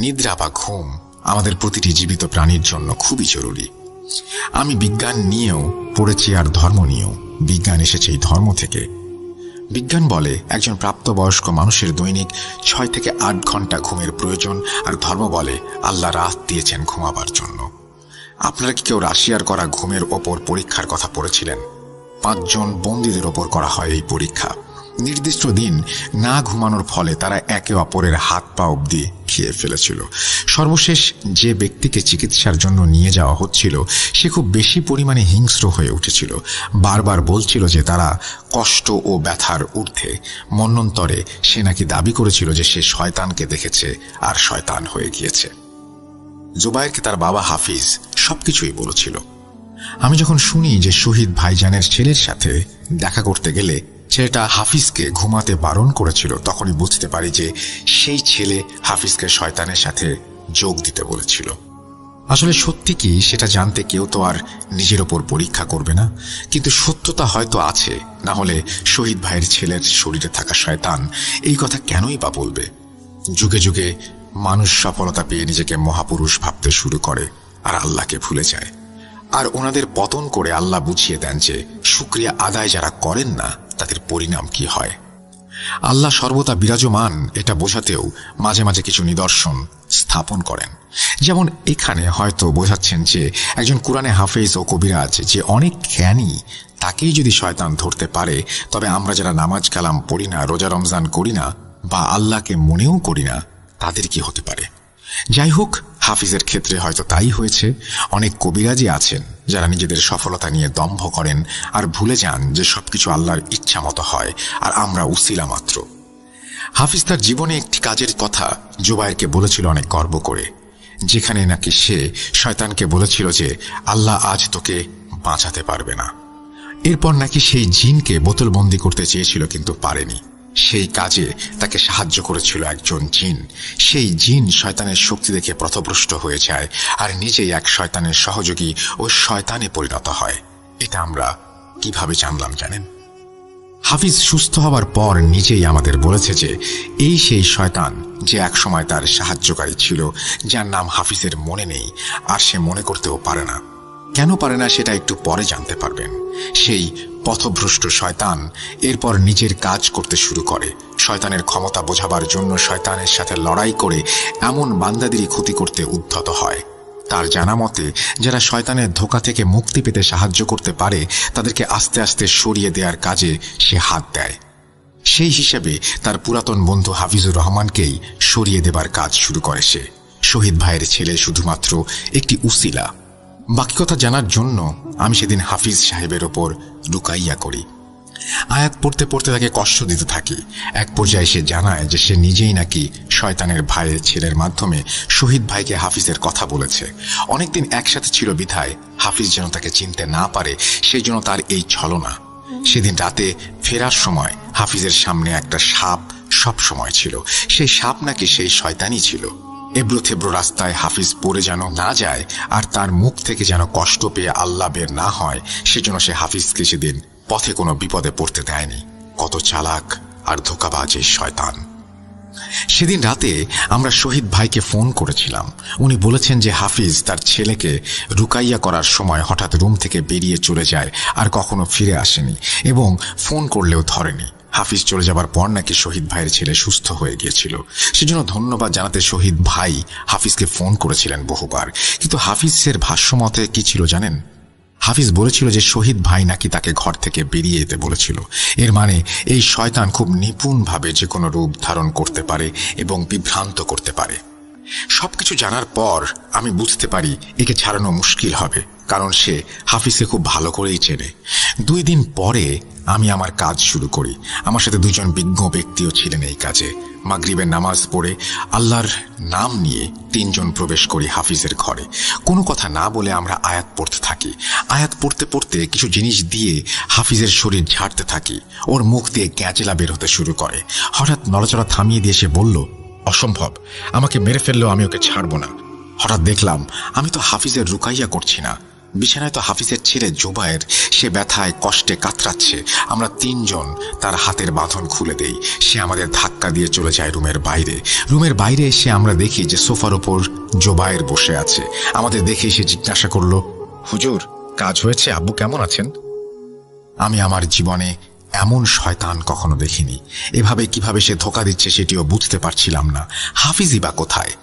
নিদ্রা বা ঘুম আমাদের প্রতিটি জীবিত প্রাণীর জন্য খুবই জরুরি। আমি বিজ্ঞান নিয়েও পড়েছি আর ধর্ম নিয়েও। বিজ্ঞান এসেছে এই ধর্ম থেকে। বিজ্ঞান বলে একজন প্রাপ্তবয়স্ক মানুষের দৈনিক 6 থেকে 8 ঘন্টা ঘুমের প্রয়োজন, আর ধর্ম বলে আল্লাহ রাত দিয়েছেন ঘুমাবার জন্য। আপনারা কি কেউ রাশিয়ার করা ঘুমের ওপর পরীক্ষার কথা পড়েছিলেন? 5 জন বন্দীদের ওপর করা হয় এই পরীক্ষা। নির্দিষ্ট দিন না ঘুমানোর ফলে তারা একে অপরের হাত পা অবধি খেয়ে ফেলেছিল। সর্বশেষ যে ব্যক্তিকে চিকিৎসার জন্য নিয়ে যাওয়া হচ্ছিল সে খুব বেশি পরিমাণে হিংস্র হয়ে উঠেছিল। বারবার বলছিল যে তারা কষ্ট ও ব্যথার ঊর্ধ্বে। মন্বন্তরে সে নাকি দাবি করেছিল যে সে শয়তানকে দেখেছে আর শয়তান হয়ে গিয়েছে। জুবায়েরকে তার বাবা হাফিজ সবকিছুই বলেছিল। আমি যখন শুনি যে শহীদ ভাইজানের ছেলের সাথে দেখা করতে গেলে ছেলেটা হাফিজকে ঘুমাতে বারণ করেছিল, তখনই বুঝতে পারি যে সেই ছেলে হাফিজকে শয়তানের সাথে যোগ দিতে বলেছিল। আসলে সত্যি কি সেটা জানতে কেউ তো আর নিজের ওপর পরীক্ষা করবে না, কিন্তু সত্যতা হয়তো আছে, না হলে শহীদ ভাইয়ের ছেলের শরীরে থাকা শয়তান এই কথা কেনই বা বলবে। যুগে যুগে মানুষ সফলতা পেয়ে নিজেকে মহাপুরুষ ভাবতে শুরু করে আর আল্লাহকে ভুলে যায়, আর ওনাদের পতন করে আল্লাহ বুঝিয়ে দেন যে শুকরিয়া আদায় যারা করেন না তাদের পরিণাম কি হয়। আল্লাহ সর্বদা বিরাজমান এটা বোঝাতেও মাঝে মাঝে কিছু নিদর্শন স্থাপন করেন। যেমন এখানে হয়তো বোঝাচ্ছেন যে একজন কুরআনে হাফেজ ও কবিরাজ যে অনেক জ্ঞানী, তাকেই যদি শয়তান ধরতে পারে, তবে আমরা যারা নামাজ কালাম পড়ি না, রোজা রমজান করি না বা আল্লাহকে মনেও করি না, তাদের কি হতে পারে। যাই হোক, হাফিজের ক্ষেত্রে হয়তো তাই হয়েছে। অনেক কবিরাজই আছেন যারা নিজেদের সফলতা নিয়ে দম্ভ করেন আর ভুলে যান যে সবকিছু আল্লাহর ইচ্ছা মতো হয় আর আমরা উসিলা মাত্র। হাফিজ তার জীবনে একটি কাজের কথা জুবায়েরকে বলেছিল অনেক গর্ব করে, যেখানে নাকি সে শয়তানকে বলেছিল যে আল্লাহ আজ তোকে বাঁচাতে পারবে না। এরপর নাকি সেই জিনকে বোতলবন্দি করতে চেয়েছিল কিন্তু পারেনি। সেই কাজে তাকে সাহায্য করেছিল একজন জিন। সেই জিন শয়তানের শক্তি দেখে পথভ্রষ্ট হয়ে যায় আর নিজেই এক শয়তানের সহযোগী ও শয়তানে পরিণত হয়। এটা আমরা কিভাবে জানলাম জানেন? হাফিজ সুস্থ হবার পর নিজেই আমাদের বলেছে যে এই সেই শয়তান যে একসময় তার সাহায্যকারী ছিল, যার নাম হাফিজের মনে নেই আর সে মনে করতেও পারে না। কেন পারে না সেটা একটু পরে জানতে পারবেন। সেই পথভ্রষ্ট শয়তান এরপর নিজের কাজ করতে শুরু করে। শয়তানের ক্ষমতা বোঝাবার জন্য শয়তানের সাথে লড়াই করে এমন বান্দাদেরই ক্ষতি করতে উদ্ধত হয়। তার জানা মতে যারা শয়তানের ধোঁকা থেকে মুক্তি পেতে সাহায্য করতে পারে তাদেরকে আস্তে আস্তে সরিয়ে দেওয়ার কাজে সে হাত দেয়। সেই হিসেবে তার পুরাতন বন্ধু হাফিজুর রহমানকেই সরিয়ে দেবার কাজ শুরু করে সে। শহীদ ভাইয়ের ছেলে শুধুমাত্র একটি উসিলা। বাকি কথা জানার জন্য আমি সেদিন হাফিজ সাহেবের ওপর রুকাইয়া করি। আয়াত পড়তে পড়তে তাকে কষ্ট দিতে থাকি। এক পর্যায়ে সে জানায় যে সে নিজেই নাকি শয়তানের ভাইয়ের ছেলের মাধ্যমে শহীদ ভাইকে হাফিজের কথা বলেছে। অনেকদিন একসাথে ছিল বিধায় হাফিজ যেন তাকে চিনতে না পারে, সেই জন্য তার এই ছলনা। সেদিন রাতে ফেরার সময় হাফিজের সামনে একটা সাপ সব সময় ছিল। সেই সাপ নাকি সেই শয়তানই ছিল। এবড়ো থেবড়ো রাস্তায় হাফিজ পড়ে যেন না যায় আর তার মুখ থেকে যেন কষ্ট পেয়ে আল্লাহ বের না হয়, সেজন্য সে হাফিজকে সেদিন পথে কোনো বিপদে পড়তে দেয়নি। কত চালাক আর ধোঁকাবাজ এই শয়তান। সেদিন রাতে আমরা শহীদ ভাইকে ফোন করেছিলাম। উনি বলেছেন যে হাফিজ তার ছেলেকে রুকাইয়া করার সময় হঠাৎ রুম থেকে বেরিয়ে চলে যায় আর কখনো ফিরে আসেনি এবং ফোন করলেও ধরেনি। হাফিজ চলে যাবার পর নাকি শহীদ ভাইয়ের ছেলে সুস্থ হয়ে গিয়েছিল। সেজন্য ধন্যবাদ জানাতে শহীদ ভাই হাফিজকে ফোন করেছিলেন বহুবার। কিন্তু হাফিজের ভাষ্যমতে কি ছিল জানেন? হাফিজ বলেছিল যে শহীদ ভাই নাকি তাকে ঘর থেকে বেরিয়ে যেতে বলেছিল। এর মানে এই শয়তান খুব নিপুণভাবে যে কোনো রূপ ধারণ করতে পারে এবং বিভ্রান্ত করতে পারে। সবকিছু জানার পর আমি বুঝতে পারি একে ছাড়ানো মুশকিল হবে, কারণ সে হাফিজকে খুব ভালো করেই চেনে। 2 দিন পরে আমি আমার কাজ শুরু করি। আমার সাথে 2 জন বিজ্ঞ ব্যক্তিও ছিলেন এই কাজে। মাগরিবের নামাজ পড়ে আল্লাহর নাম নিয়ে 3 জন প্রবেশ করি হাফিজের ঘরে। কোনো কথা না বলে আমরা আয়াত পড়তে থাকি। আয়াত পড়তে পড়তে কিছু জিনিস দিয়ে হাফিজের শরীর ঝাড়তে থাকি। ওর মুখ দিয়ে গ্যাজেলা বের হতে শুরু করে। হঠাৎ নড়াচড়া থামিয়ে দিয়ে সে বলল, অসম্ভব, আমাকে মেরে ফেললেও আমি ওকে ছাড়ব না। হঠাৎ দেখলাম আমি তো হাফিজের রুকাইয়া করছি না, বিছানায় তো হাফিজের ছেলে জুবায়ের। সে ব্যথায় কষ্টে কাতরাচ্ছে। আমরা 3 জন তার হাতের বাঁধন খুলে দেই। সে আমাদের ধাক্কা দিয়ে চলে যায় রুমের বাইরে। রুমের বাইরে এসে আমরা দেখি যে সোফার উপর জুবায়ের বসে আছে। আমাদের দেখে সে জিজ্ঞাসা করল, হুজুর, কাজ হয়েছে? আব্বু কেমন আছেন? আমি আমার জীবনে এমন শয়তান কখনো দেখিনি। এভাবে কিভাবে সে ধোঁকা দিচ্ছে সেটিও বুঝতে পারছিলাম না। হাফিজই বা কোথায়?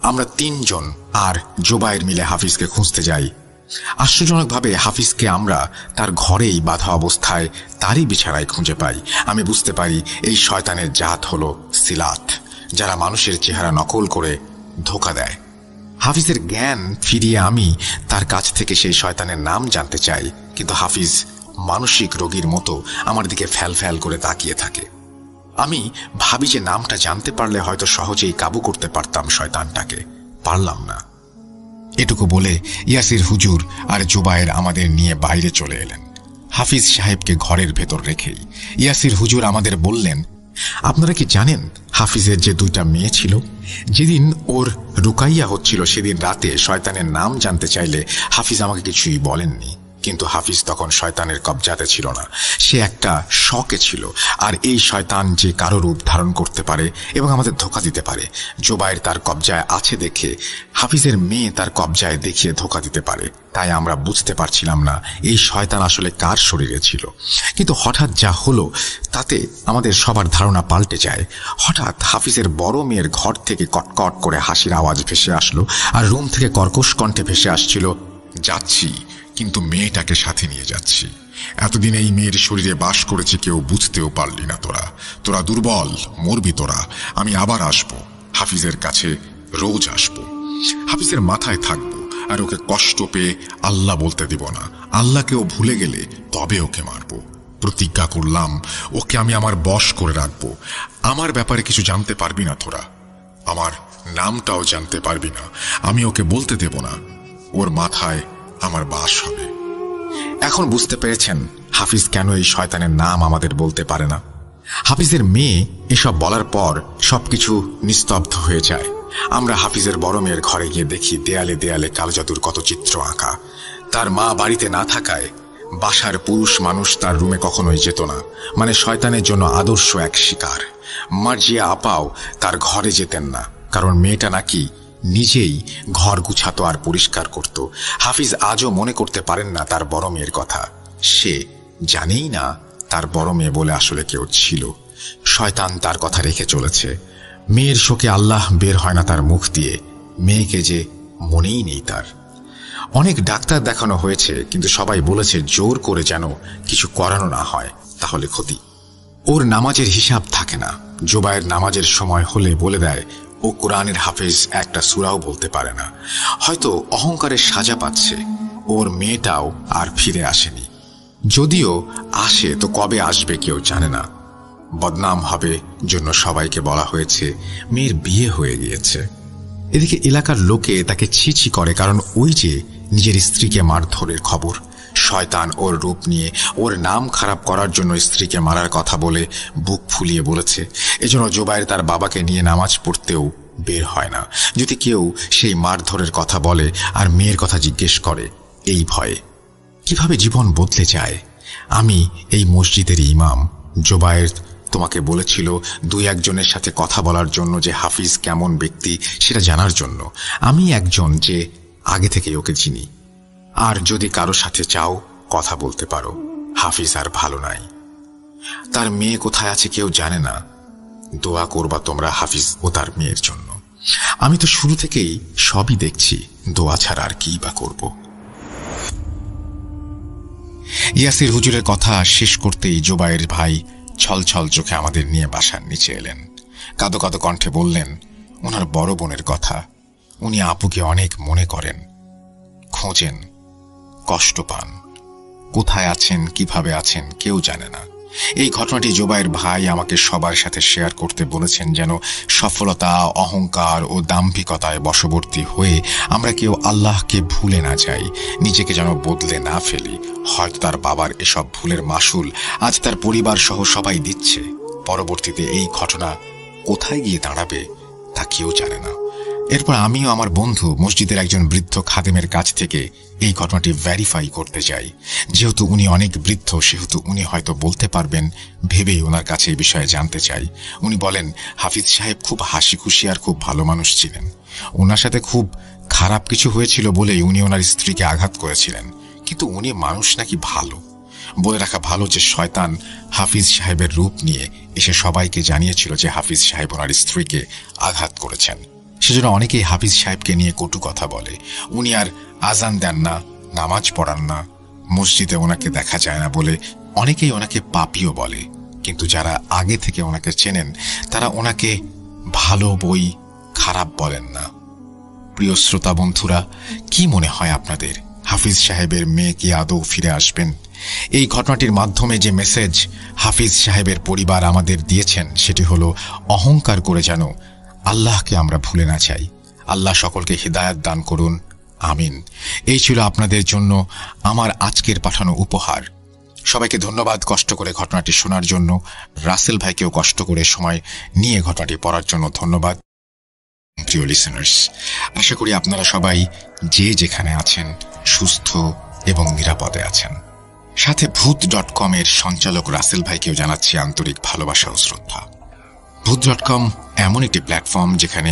আমরা 3 জন আর জুবায়ের মিলে হাফিজকে খুঁজতে যাই। আশ্চর্যজনকভাবে হাফিজকে আমরা তার ঘরেই বাঁধা অবস্থায় তারই বিছানায় খুঁজে পাই। আমি বুঝতে পারি এই শয়তানের জাত হলো সিলাত, যারা মানুষের চেহারা নকল করে ধোঁকা দেয়। হাফিজের জ্ঞান ফিরিয়ে আমি তার কাছ থেকে সেই শয়তানের নাম জানতে চাই, কিন্তু হাফিজ মানসিক রোগীর মতো আমার দিকে ফ্যাল ফ্যাল করে তাকিয়ে থাকে। আমি ভাবি যে নামটা জানতে পারলে হয়তো সহজেই কাবু করতে পারতাম শয়তানটাকে। পারলাম না। এটুকু বলে ইয়াসির হুজুর আর জুবায়ের আমাদের নিয়ে বাইরে চলে এলেন। হাফিজ সাহেবকে ঘরের ভেতর রেখেই ইয়াসির হুজুর আমাদের বললেন, আপনারা কি জানেন হাফিজের যে 2টা মেয়ে ছিল? যেদিন ওর রুকাইয়া হচ্ছিল সেদিন রাতে শয়তানের নাম জানতে চাইলে হাফিজ আমাকে কিছুই বলেননি। কিন্তু হাফিজ তখন শয়তানের কবজাতে ছিল না, সে একটা শকে ছিল। আর এই শয়তান যে কারো রূপ ধারণ করতে পারে এবং আমাদের ধোঁকা দিতে পারে। জোবায়ের তার কবজায় আছে দেখে হাফিজের মেয়ে তার কবজায় দেখিয়ে ধোঁকা দিতে পারে। তাই আমরা বুঝতে পারছিলাম না এই শয়তান আসলে কার শরীরে ছিল। কিন্তু হঠাৎ যা হলো তাতে আমাদের সবার ধারণা পাল্টে যায়। হঠাৎ হাফিজের বড় মেয়ের ঘর থেকে কটকট করে হাসির আওয়াজ ভেসে আসলো, আর রুম থেকে কর্কশ কণ্ঠে ভেসে আসছিল, যাচ্ছি, কিন্তু মেয়েটাকে সাথে নিয়ে যাচ্ছি। এতদিন এই মেয়ের শরীরে বাস করেছে, কেউ বুঝতেও পারলি না। তোরা দুর্বল, মরবি তোরা। আমি আবার আসবো, হাফিজের কাছে রোজ আসবো, হাফিজের মাথায় থাকবো, আর ওকে কষ্ট পেয়ে আল্লাহ বলতে দিব না। আল্লাহকেও ভুলে গেলে তবে ওকে মারবো। প্রতিজ্ঞা করলাম ওকে আমি আমার বশ করে রাখবো। আমার ব্যাপারে কিছু জানতে পারবি না তোরা, আমার নামটাও জানতে পারবি না। আমি ওকে বলতে দেব না, ওর মাথায় আমার বাস হবে। এখন বুঝতে পেরেছেন হাফিজ কেন এই শয়তানের নাম আমাদের বলতে পারে না। হাফিজের মেয়ে এসব বলার পর সবকিছু নিস্তব্ধ হয়ে যায়। আমরা হাফিজের বড় মেয়ের ঘরে গিয়ে দেখি দেয়ালে দেয়ালে কালো জাদুর কত চিত্র আঁকা। তার মা বাড়িতে না থাকায় বাসার পুরুষ মানুষ তার রুমে কখনোই যেত না, মানে শয়তানের জন্য আদর্শ এক শিকার। মার্জিয়া আপাও তার ঘরে যেতেন না, কারণ মেয়েটা নাকি নিজেই ঘর গুছাতো আর পরিষ্কার করত। হাফিজ আজও মনে করতে পারেন না তার বড় মেয়ের কথা। সে জানেই না তার বড় মেয়ে বলে আসলে কেউ ছিল। শয়তান তার কথা রেখে চলেছে। মেয়ের শোকে আল্লাহ বের হয় না তার মুখ দিয়ে। মেয়েকে যে মনেই নেই তার। অনেক ডাক্তার দেখানো হয়েছে, কিন্তু সবাই বলেছে জোর করে যেন কিছু করানো না হয়, তাহলে ক্ষতি। ওর নামাজের হিসাব থাকে না। জোবায়ের নামাজের সময় হলে বলে দেয় ও কোরআনের হাফেজ, একটা সূরাও বলতে পারে না। হয়তো অহংকারের সাজা পাচ্ছে। ওর মেয়েটাও আর ফিরে আসেনি। যদিও আসে তো কবে আসবে কেউ জানে না। বদনাম হবে জন্য সবাইকে বলা হয়েছে মেয়ের বিয়ে হয়ে গিয়েছে। এদিকে এলাকার লোকে তাকে ছিছি করে, কারণ ওই যে নিজের স্ত্রীকে মারধরের খবর। শয়তান ওর রূপ নিয়ে ওর নাম খারাপ করার জন্য স্ত্রীকে মারার কথা বলে বুক ফুলিয়ে বলেছে। এজন্য জোবায়ের তার বাবাকে নিয়ে নামাজ পড়তেও বের হয় না, যদি কেউ সেই মারধরের কথা বলে আর মেয়ের কথা জিজ্ঞেস করে এই ভয়ে। কিভাবে জীবন বদলে যায়। আমি এই মসজিদের ইমাম। জোবায়ের তোমাকে বলেছিল 2-1 জনের সাথে কথা বলার জন্য, যে হাফিজ কেমন ব্যক্তি সেটা জানার জন্য। আমি একজন যে আগে থেকে ওকে চিনি। আর যদি কারো সাথে চাও কথা বলতে পারো। হাফিজ আর ভালো নাই। তার মেয়ে কোথায় আছে কেউ জানে না। দোয়া করবা তোমরা হাফিজ ও তার মেয়ের জন্য। আমি তো শুরু থেকেই সবই দেখছি, দোয়া ছাড়া আর কি বা করব। ইয়াসির হুজুরের কথা শেষ করতেই জোবায়ের ভাই ছলছল চোখে আমাদের নিয়ে বাসার নিচে এলেন। কাঁদো কাঁদো কণ্ঠে বললেন ওনার বড় বোনের কথা। উনি আপুকে অনেক মনে করেন, খোঁজেন, কষ্ট পান। কোথায় আছেন, কিভাবে আছেন কেউ জানে না। এই ঘটনাটি জোবায়ের ভাই আমাকে সবার সাথে শেয়ার করতে বলেছেন, যেন সফলতা, অহংকার ও দাম্ভিকতায় বশবর্তী হয়ে আমরা কেউ আল্লাহকে ভুলে না যাই, নিজেকে যেন বদলে না ফেলি। হয়তো তার বাবার এসব ভুলের মাসুল আজ তার পরিবার সহ সবাই দিচ্ছে। পরবর্তীতে এই ঘটনা কোথায় গিয়ে দাঁড়াবে তা কেউ জানে না। এরপর আমিও আমার বন্ধু মসজিদের একজন বৃদ্ধ খাদেমের কাছ থেকে এই ঘটনাটি ভেরিফাই করতে যাই। যেহেতু উনি অনেক বৃদ্ধ, সেহেতু উনি হয়তো বলতে পারবেন ভেবেই ওনার কাছে এই বিষয়ে জানতে চাই। উনি বলেন হাফিজ সাহেব খুব হাসি খুশি আর খুব ভালো মানুষ ছিলেন। ওনার সাথে খুব খারাপ কিছু হয়েছিল বলেই উনি ওনার স্ত্রীকে আঘাত করেছিলেন, কিন্তু উনি মানুষ নাকি ভালো। বলে রাখা ভালো যে শয়তান হাফিজ সাহেবের রূপ নিয়ে এসে সবাইকে জানিয়েছিল যে হাফিজ সাহেব ওনার স্ত্রীকে আঘাত করেছেন। সেজন্য অনেকেই হাফিজ সাহেবকে নিয়ে কটু কথা বলে। উনি আর আজান দেন না, নামাজ পড়ান না, মসজিদে ওনাকে দেখা যায় না বলে অনেকেই ওনাকে পাপীও বলে। কিন্তু যারা আগে থেকে ওনাকে চেনেন তারা ওনাকে ভালো বই খারাপ বলেন না। প্রিয় শ্রোতা বন্ধুরা, কি মনে হয় আপনাদের, হাফিজ সাহেবের মেয়ে কি আদৌ ফিরে আসবেন? এই ঘটনাটির মাধ্যমে যে মেসেজ হাফিজ সাহেবের পরিবার আমাদের দিয়েছেন সেটি হলো অহংকার করে যেন আল্লাহকে আমরা ভুলে না চাই। আল্লাহ সকলকে হিদায়াত দান করুন, আমিন। এই ছিল আপনাদের জন্য আমার আজকের পাঠানো উপহার। সবাইকে ধন্যবাদ কষ্ট করে ঘটনাটি শোনার জন্য। রাসেল ভাইকেও কষ্ট করে সময় নিয়ে ঘটনাটি পড়ার জন্য ধন্যবাদ। প্রিয় লিসেনার্স, আশা করি আপনারা সবাই যে যেখানে আছেন সুস্থ এবং নিরাপদে আছেন। সাথে ভূত.com এর সঞ্চালক রাসেল ভাইকেও জানাচ্ছি আন্তরিক ভালোবাসা ও শ্রদ্ধা। ভূত.com এমন একটি প্ল্যাটফর্ম যেখানে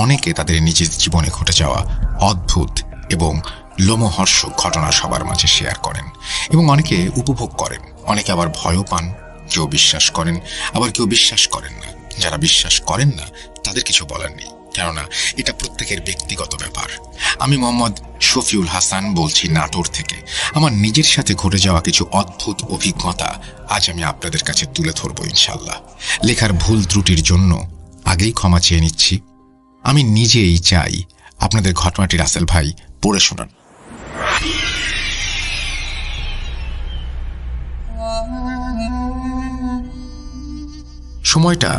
অনেকে তাদের নিজের জীবনে ঘটে যাওয়া অদ্ভুত এবং লোমহর্ষক ঘটনা সবার মাঝে শেয়ার করেন এবং অনেকে উপভোগ করেন, অনেকে আবার ভয়ও পান। কেউ বিশ্বাস করেন, আবার কেউ বিশ্বাস করেন না। যারা বিশ্বাস করেন না তাদের কিছু বলার নেই, কেননা এটা প্রত্যেকের ব্যক্তিগত ব্যাপার। আমি মোহাম্মদ শফিউল হাসান বলছি নাটোর থেকে। আমার নিজের সাথে ঘটে যাওয়া কিছু অদ্ভুত অভিজ্ঞতা আজ আমি আপনাদের কাছে তুলে ধরব ইনশাল্লাহ। লেখার ভুল ত্রুটির জন্য আগেই ক্ষমা চেয়ে নিচ্ছি। আমি নিজেই চাই আপনাদের ঘটনাটি রাসেল ভাই পড়ে শোনান। সময়টা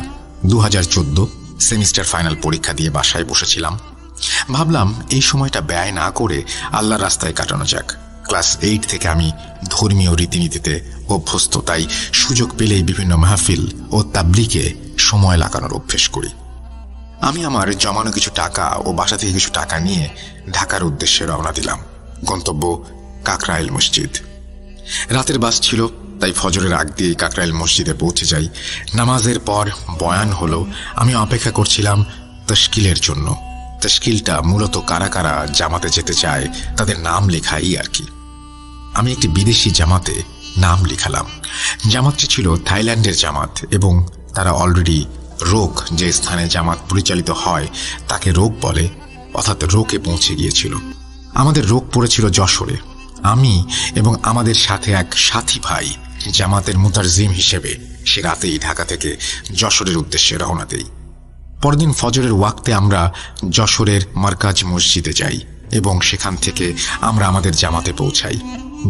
2014। সেমিস্টার ফাইনাল পরীক্ষা দিয়ে বাসায় বসেছিলাম। ভাবলাম এই সময়টা ব্যয় না করে আল্লাহর রাস্তায় কাটানো যাক। ক্লাস 8 থেকে আমি ধর্মীয় রীতিনীতিতে অভ্যস্ত, তাই সুযোগ পেলেই বিভিন্ন মাহফিল ও তাবলিগে সময় লাগানোর অভ্যেস করি। আমি আমার জমানো কিছু টাকা ও বাসা থেকে কিছু টাকা নিয়ে ঢাকার উদ্দেশ্যে রওনা দিলাম। গন্তব্য কাকরাইল মসজিদ। রাতের বাস ছিল, তাই ফজরের আগ দিয়ে কাকরাইল মসজিদে পৌঁছে যাই। নামাজের পর বয়ান হলো। আমি অপেক্ষা করছিলাম তশকিলের জন্য। তশকিলটা মূলত কারা কারা জামাতে যেতে চায় তাদের নাম লেখাই আর কি। আমি একটি বিদেশি জামাতে নাম লিখালাম। জামাতটি ছিল থাইল্যান্ডের জামাত এবং তারা অলরেডি রোক, যে স্থানে জামাত পরিচালিত হয় তাকে রোক বলে, অর্থাৎ রোকে পৌঁছে গিয়েছিল। আমাদের রোক পড়েছিল যশোরে। আমি এবং আমাদের সাথে এক সাথী ভাই জামাতের মুতারজিম হিসেবে সে রাতেই ঢাকা থেকে যশোরের উদ্দেশ্যে রওনা দেই। পরদিন ফজরের ওয়াক্তে আমরা যশোরের মারকাজ মসজিদে যাই এবং সেখান থেকে আমরা আমাদের জামাতে পৌঁছাই।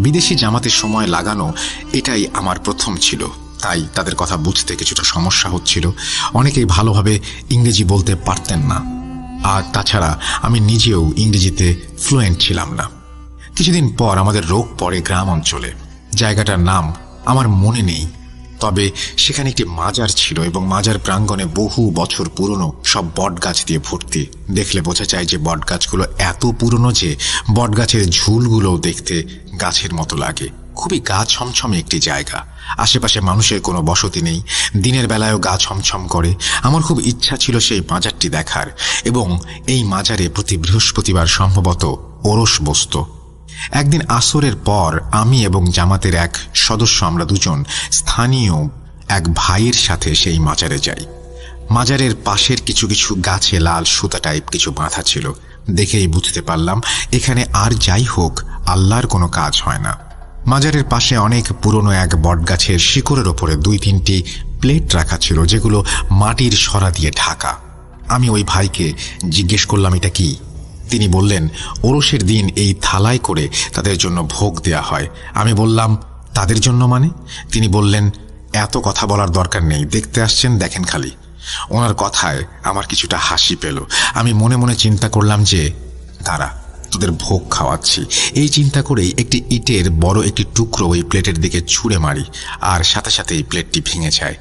বিদেশি জামাতের সময় লাগানো এটাই আমার প্রথম ছিল, তাই তাদের কথা বুঝতে কিছুটা সমস্যা হচ্ছিল। অনেকেই ভালোভাবে ইংরেজি বলতে পারতেন না, আর তাছাড়া আমি নিজেও ইংরেজিতে ফ্লুয়েন্ট ছিলাম না। কিছুদিন পর আমাদের রোগ পড়ে গ্রাম অঞ্চলে। জায়গাটার নাম আমার মনে নেই, তবে সেখানে একটি মাজার ছিল এবং মাজার প্রাঙ্গণে বহু বছর পুরনো সব বটগাছ দিয়ে ভর্তি। দেখলে বোঝা যায় যে বটগাছগুলো এত পুরনো যে বটগাছের ঝুলগুলো দেখতে গাছের মতো লাগে। খুবই গা ছমছমে একটি জায়গা। আশেপাশে মানুষের কোনো বসতি নেই। দিনের বেলায়ও গা ছমছম করে। আমার খুব ইচ্ছা ছিল সেই মাজারটি দেখার এবং এই মাজারে প্রতি বৃহস্পতিবার সম্ভবত ওরস বসত। একদিন আসরের পর আমি এবং জামাতের এক সদস্য, আমরা দুজন স্থানীয় এক ভাইয়ের সাথে সেই মাজারে যাই। মাজারের পাশের কিছু কিছু গাছে লাল সুতা টাইপ কিছু বাঁধা ছিল। দেখেই বুঝতে পারলাম এখানে আর যাই হোক আল্লাহর কোনো কাজ হয় না। মাজারের পাশে অনেক পুরনো এক বটগাছের শিকড়ের ওপরে 2-3টি প্লেট রাখা ছিল, যেগুলো মাটির সরা দিয়ে ঢাকা। আমি ওই ভাইকে জিজ্ঞেস করলাম এটা কি। তিনি বললেন ওরসের দিন এই থালায় করে তাদের জন্য ভোগ দেয়া হয়। আমি বললাম তাদের জন্য মানে? তিনি বললেন এত কথা বলার দরকার নেই, দেখতে আসছেন দেখেন খালি। ওনার কথায় আমার কিছুটা হাসি পেল। আমি মনে মনে চিন্তা করলাম যে তারা তোদের ভোগ খাওয়াচ্ছি। এই চিন্তা করেই একটি ইটের বড় একটি টুকরো ওই প্লেটের দিকে ছুঁড়ে মারি, আর সাথে সাথে এই প্লেটটি ভেঙে যায়।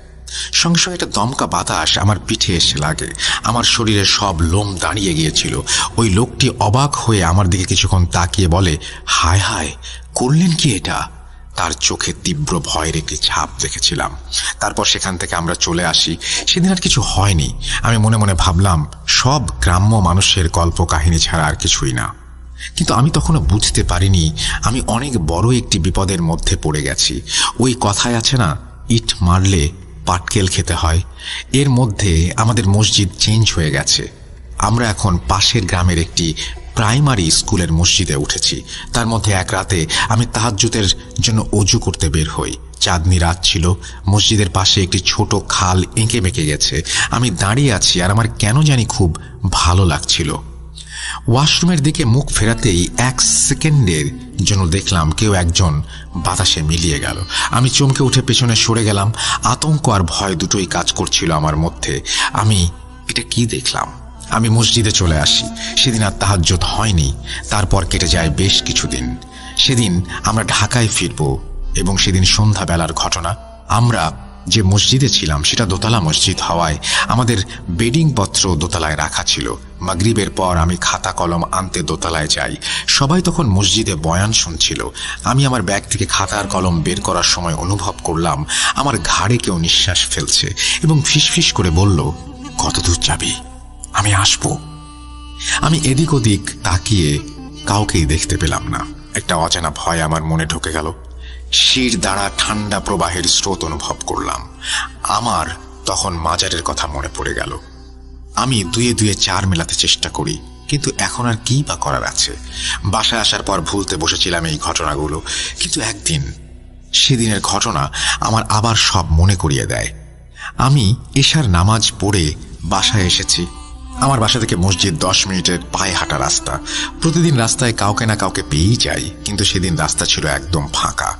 সঙ্গে সঙ্গে একটা দমকা বাতাস আমার পিঠে এসে লাগে। আমার শরীরের সব লোম দাঁড়িয়ে গিয়েছিল। ওই লোকটি অবাক হয়ে আমার দিকে কিছুক্ষণ তাকিয়ে বলে, হায় হায়, করলেন কি এটা? তার চোখে তীব্র ভয়ের একটি ছাপ দেখেছিলাম। তারপর সেখান থেকে আমরা চলে আসি। সেদিন আর কিছু হয়নি। আমি মনে মনে ভাবলাম সব গ্রাম্য মানুষের গল্প কাহিনী ছাড়া আর কিছুই না। কিন্তু আমি তখনও বুঝতে পারিনি আমি অনেক বড় একটি বিপদের মধ্যে পড়ে গেছি। ওই কথায় আছে না, ইট মারলে পাটকেল খেতে হয়। এর মধ্যে আমাদের মসজিদ চেঞ্জ হয়ে গেছে। আমরা এখন পাশের গ্রামের একটি প্রাইমারি স্কুলের মসজিদে উঠেছি। তার মধ্যে এক রাতে আমি তাহাজ্জুদের জন্য অজু করতে বের হই। চাঁদনি রাত ছিল। মসজিদের পাশে একটি ছোট খাল এঁকে বেঁকে গেছে। আমি দাঁড়িয়ে আছি আর আমার কেন জানি খুব ভালো লাগছিল। ওয়াশরুমের দিকে মুখ ফেরাতেই 1 সেকেন্ডের জন্য দেখলাম কেউ একজন বাতাসে মিলিয়ে গেল। আমি চমকে উঠে পেছনে সরে গেলাম। আতঙ্ক আর ভয় দুটোই কাজ করছিল আমার মধ্যে। আমি এটা কি দেখলাম? আমি মসজিদে চলে আসি। সেদিন আর তাহাজ্জুদ হয়নি। তারপর কেটে যায় বেশ কিছুদিন। সেদিন আমরা ঢাকায় ফিরব। এবং সেদিন সন্ধ্যাবেলার ঘটনা। আমরা যে মসজিদে ছিলাম সেটা দোতলা মসজিদ হওয়ায় আমাদের বেডিং পত্র দোতলায় রাখা ছিল। মাগরিবের পর আমি খাতা কলম আনতে দোতলায় যাই। সবাই তখন মসজিদে বয়ান শুনছিল। আমি আমার ব্যাগ থেকে খাতা আর কলম বের করার সময় অনুভব করলাম আমার ঘাড়ে কেউ নিঃশ্বাস ফেলছে এবং ফিসফিস করে বলল, কত দূর যাবি? আমি আসবো। আমি এদিক ওদিক তাকিয়ে কাউকেই দেখতে পেলাম না। একটা অজানা ভয় আমার মনে ঢুকে গেল। শির দ্বারা ঠান্ডা প্রবাহের স্রোত অনুভব করলাম। আমার তখন মাজারের কথা মনে পড়ে গেল। আমি দুয়ে দুয়ে চার মেলাতে চেষ্টা করি, কিন্তু এখন আর কি বা করার আছে। বাসায় আসার পর ভুলতে বসেছিলাম এই ঘটনাগুলো, কিন্তু একদিন সেদিনের ঘটনা আমার আবার সব মনে করিয়ে দেয়। আমি এশার নামাজ পড়ে বাসায় এসেছি। আমার বাসা থেকে মসজিদ 10 মিনিটের পায়ে হাঁটা রাস্তা। প্রতিদিন রাস্তায় কাউকে না কাউকে পেয়েই যাই, কিন্তু সেদিন রাস্তা ছিল একদম ফাঁকা।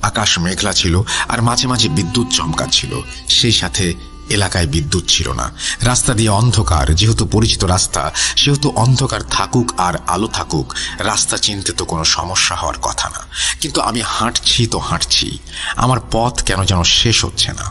আকাশ মেঘলা ছিল আর মাঝে মাঝে বিদ্যুৎ চমকাচ্ছিল। সেই সাথে এলাকায় বিদ্যুৎ ছিল না। রাস্তা দিয়ে অন্ধকার। যেহেতু পরিচিত রাস্তা, সেহেতু অন্ধকার থাকুক আর আলো থাকুক, রাস্তা চিনতে তো কোনো সমস্যা হওয়ার কথা না। কিন্তু আমি হাঁটছি তো হাঁটছি, আমার পথ কেন যেন শেষ হচ্ছে না।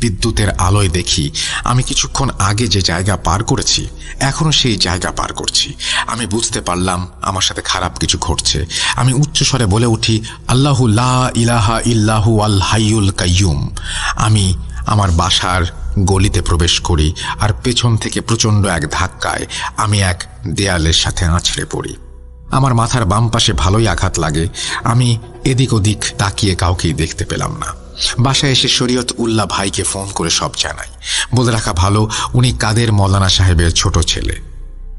বিদ্যুতের আলোয় দেখি আমি কিছুক্ষণ আগে যে জায়গা পার করেছি এখনো সেই জায়গা পার করছি। আমি বুঝতে পারলাম আমার সাথে খারাপ কিছু ঘটছে। আমি উচ্চস্বরে বলে উঠি, আল্লাহু লা ইলাহা ইল্লাহু আল হাইয়ুল কাইয়ুম। আমি আমার বাসার গলিতে প্রবেশ করি আর পেছন থেকে প্রচণ্ড এক ধাক্কায় আমি এক দেয়ালের সাথে আছড়ে পড়ি। আমার মাথার বাম পাশে ভালোই আঘাত লাগে। আমি এদিক ওদিক তাকিয়ে কাউকেই দেখতে পেলাম না। বাসায় এসে শরীয়ত উল্লাহ ভাইকে ফোন করে সব জানাই। বলে রাখা ভালো, উনি কাদের মৌলানা সাহেবের ছোট ছেলে,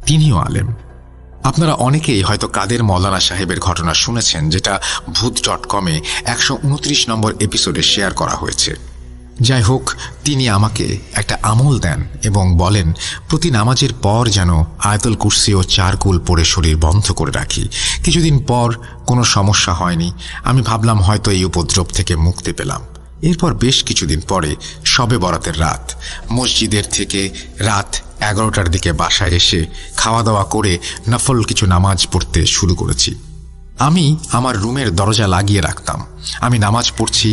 তিনিও আলেম। আপনারা অনেকেই হয়তো কাদের মৌলানা সাহেবের ঘটনা শুনেছেন, যেটা ভূত.com-এ 129 নম্বর এপিসোডে শেয়ার করা হয়েছে। যাই হোক, তিনি আমাকে একটা আমল দেন এবং বলেন প্রতি নামাজের পর যেন আয়াতুল কুরসি ও 4 কুল পড়ে শরীর বন্ধ করে রাখি। কিছুদিন পর কোনো সমস্যা হয়নি। আমি ভাবলাম হয়তো এই উপদ্রব থেকে মুক্তি পেলাম। এরপর বেশ কিছুদিন পরে শবে বরাতের রাত, মসজিদের থেকে রাত 11টার দিকে বাসায় এসে খাওয়া দাওয়া করে নফল কিছু নামাজ পড়তে শুরু করেছি। আমি আমার রুমের দরজা লাগিয়ে রাখতাম। আমি নামাজ পড়ছি,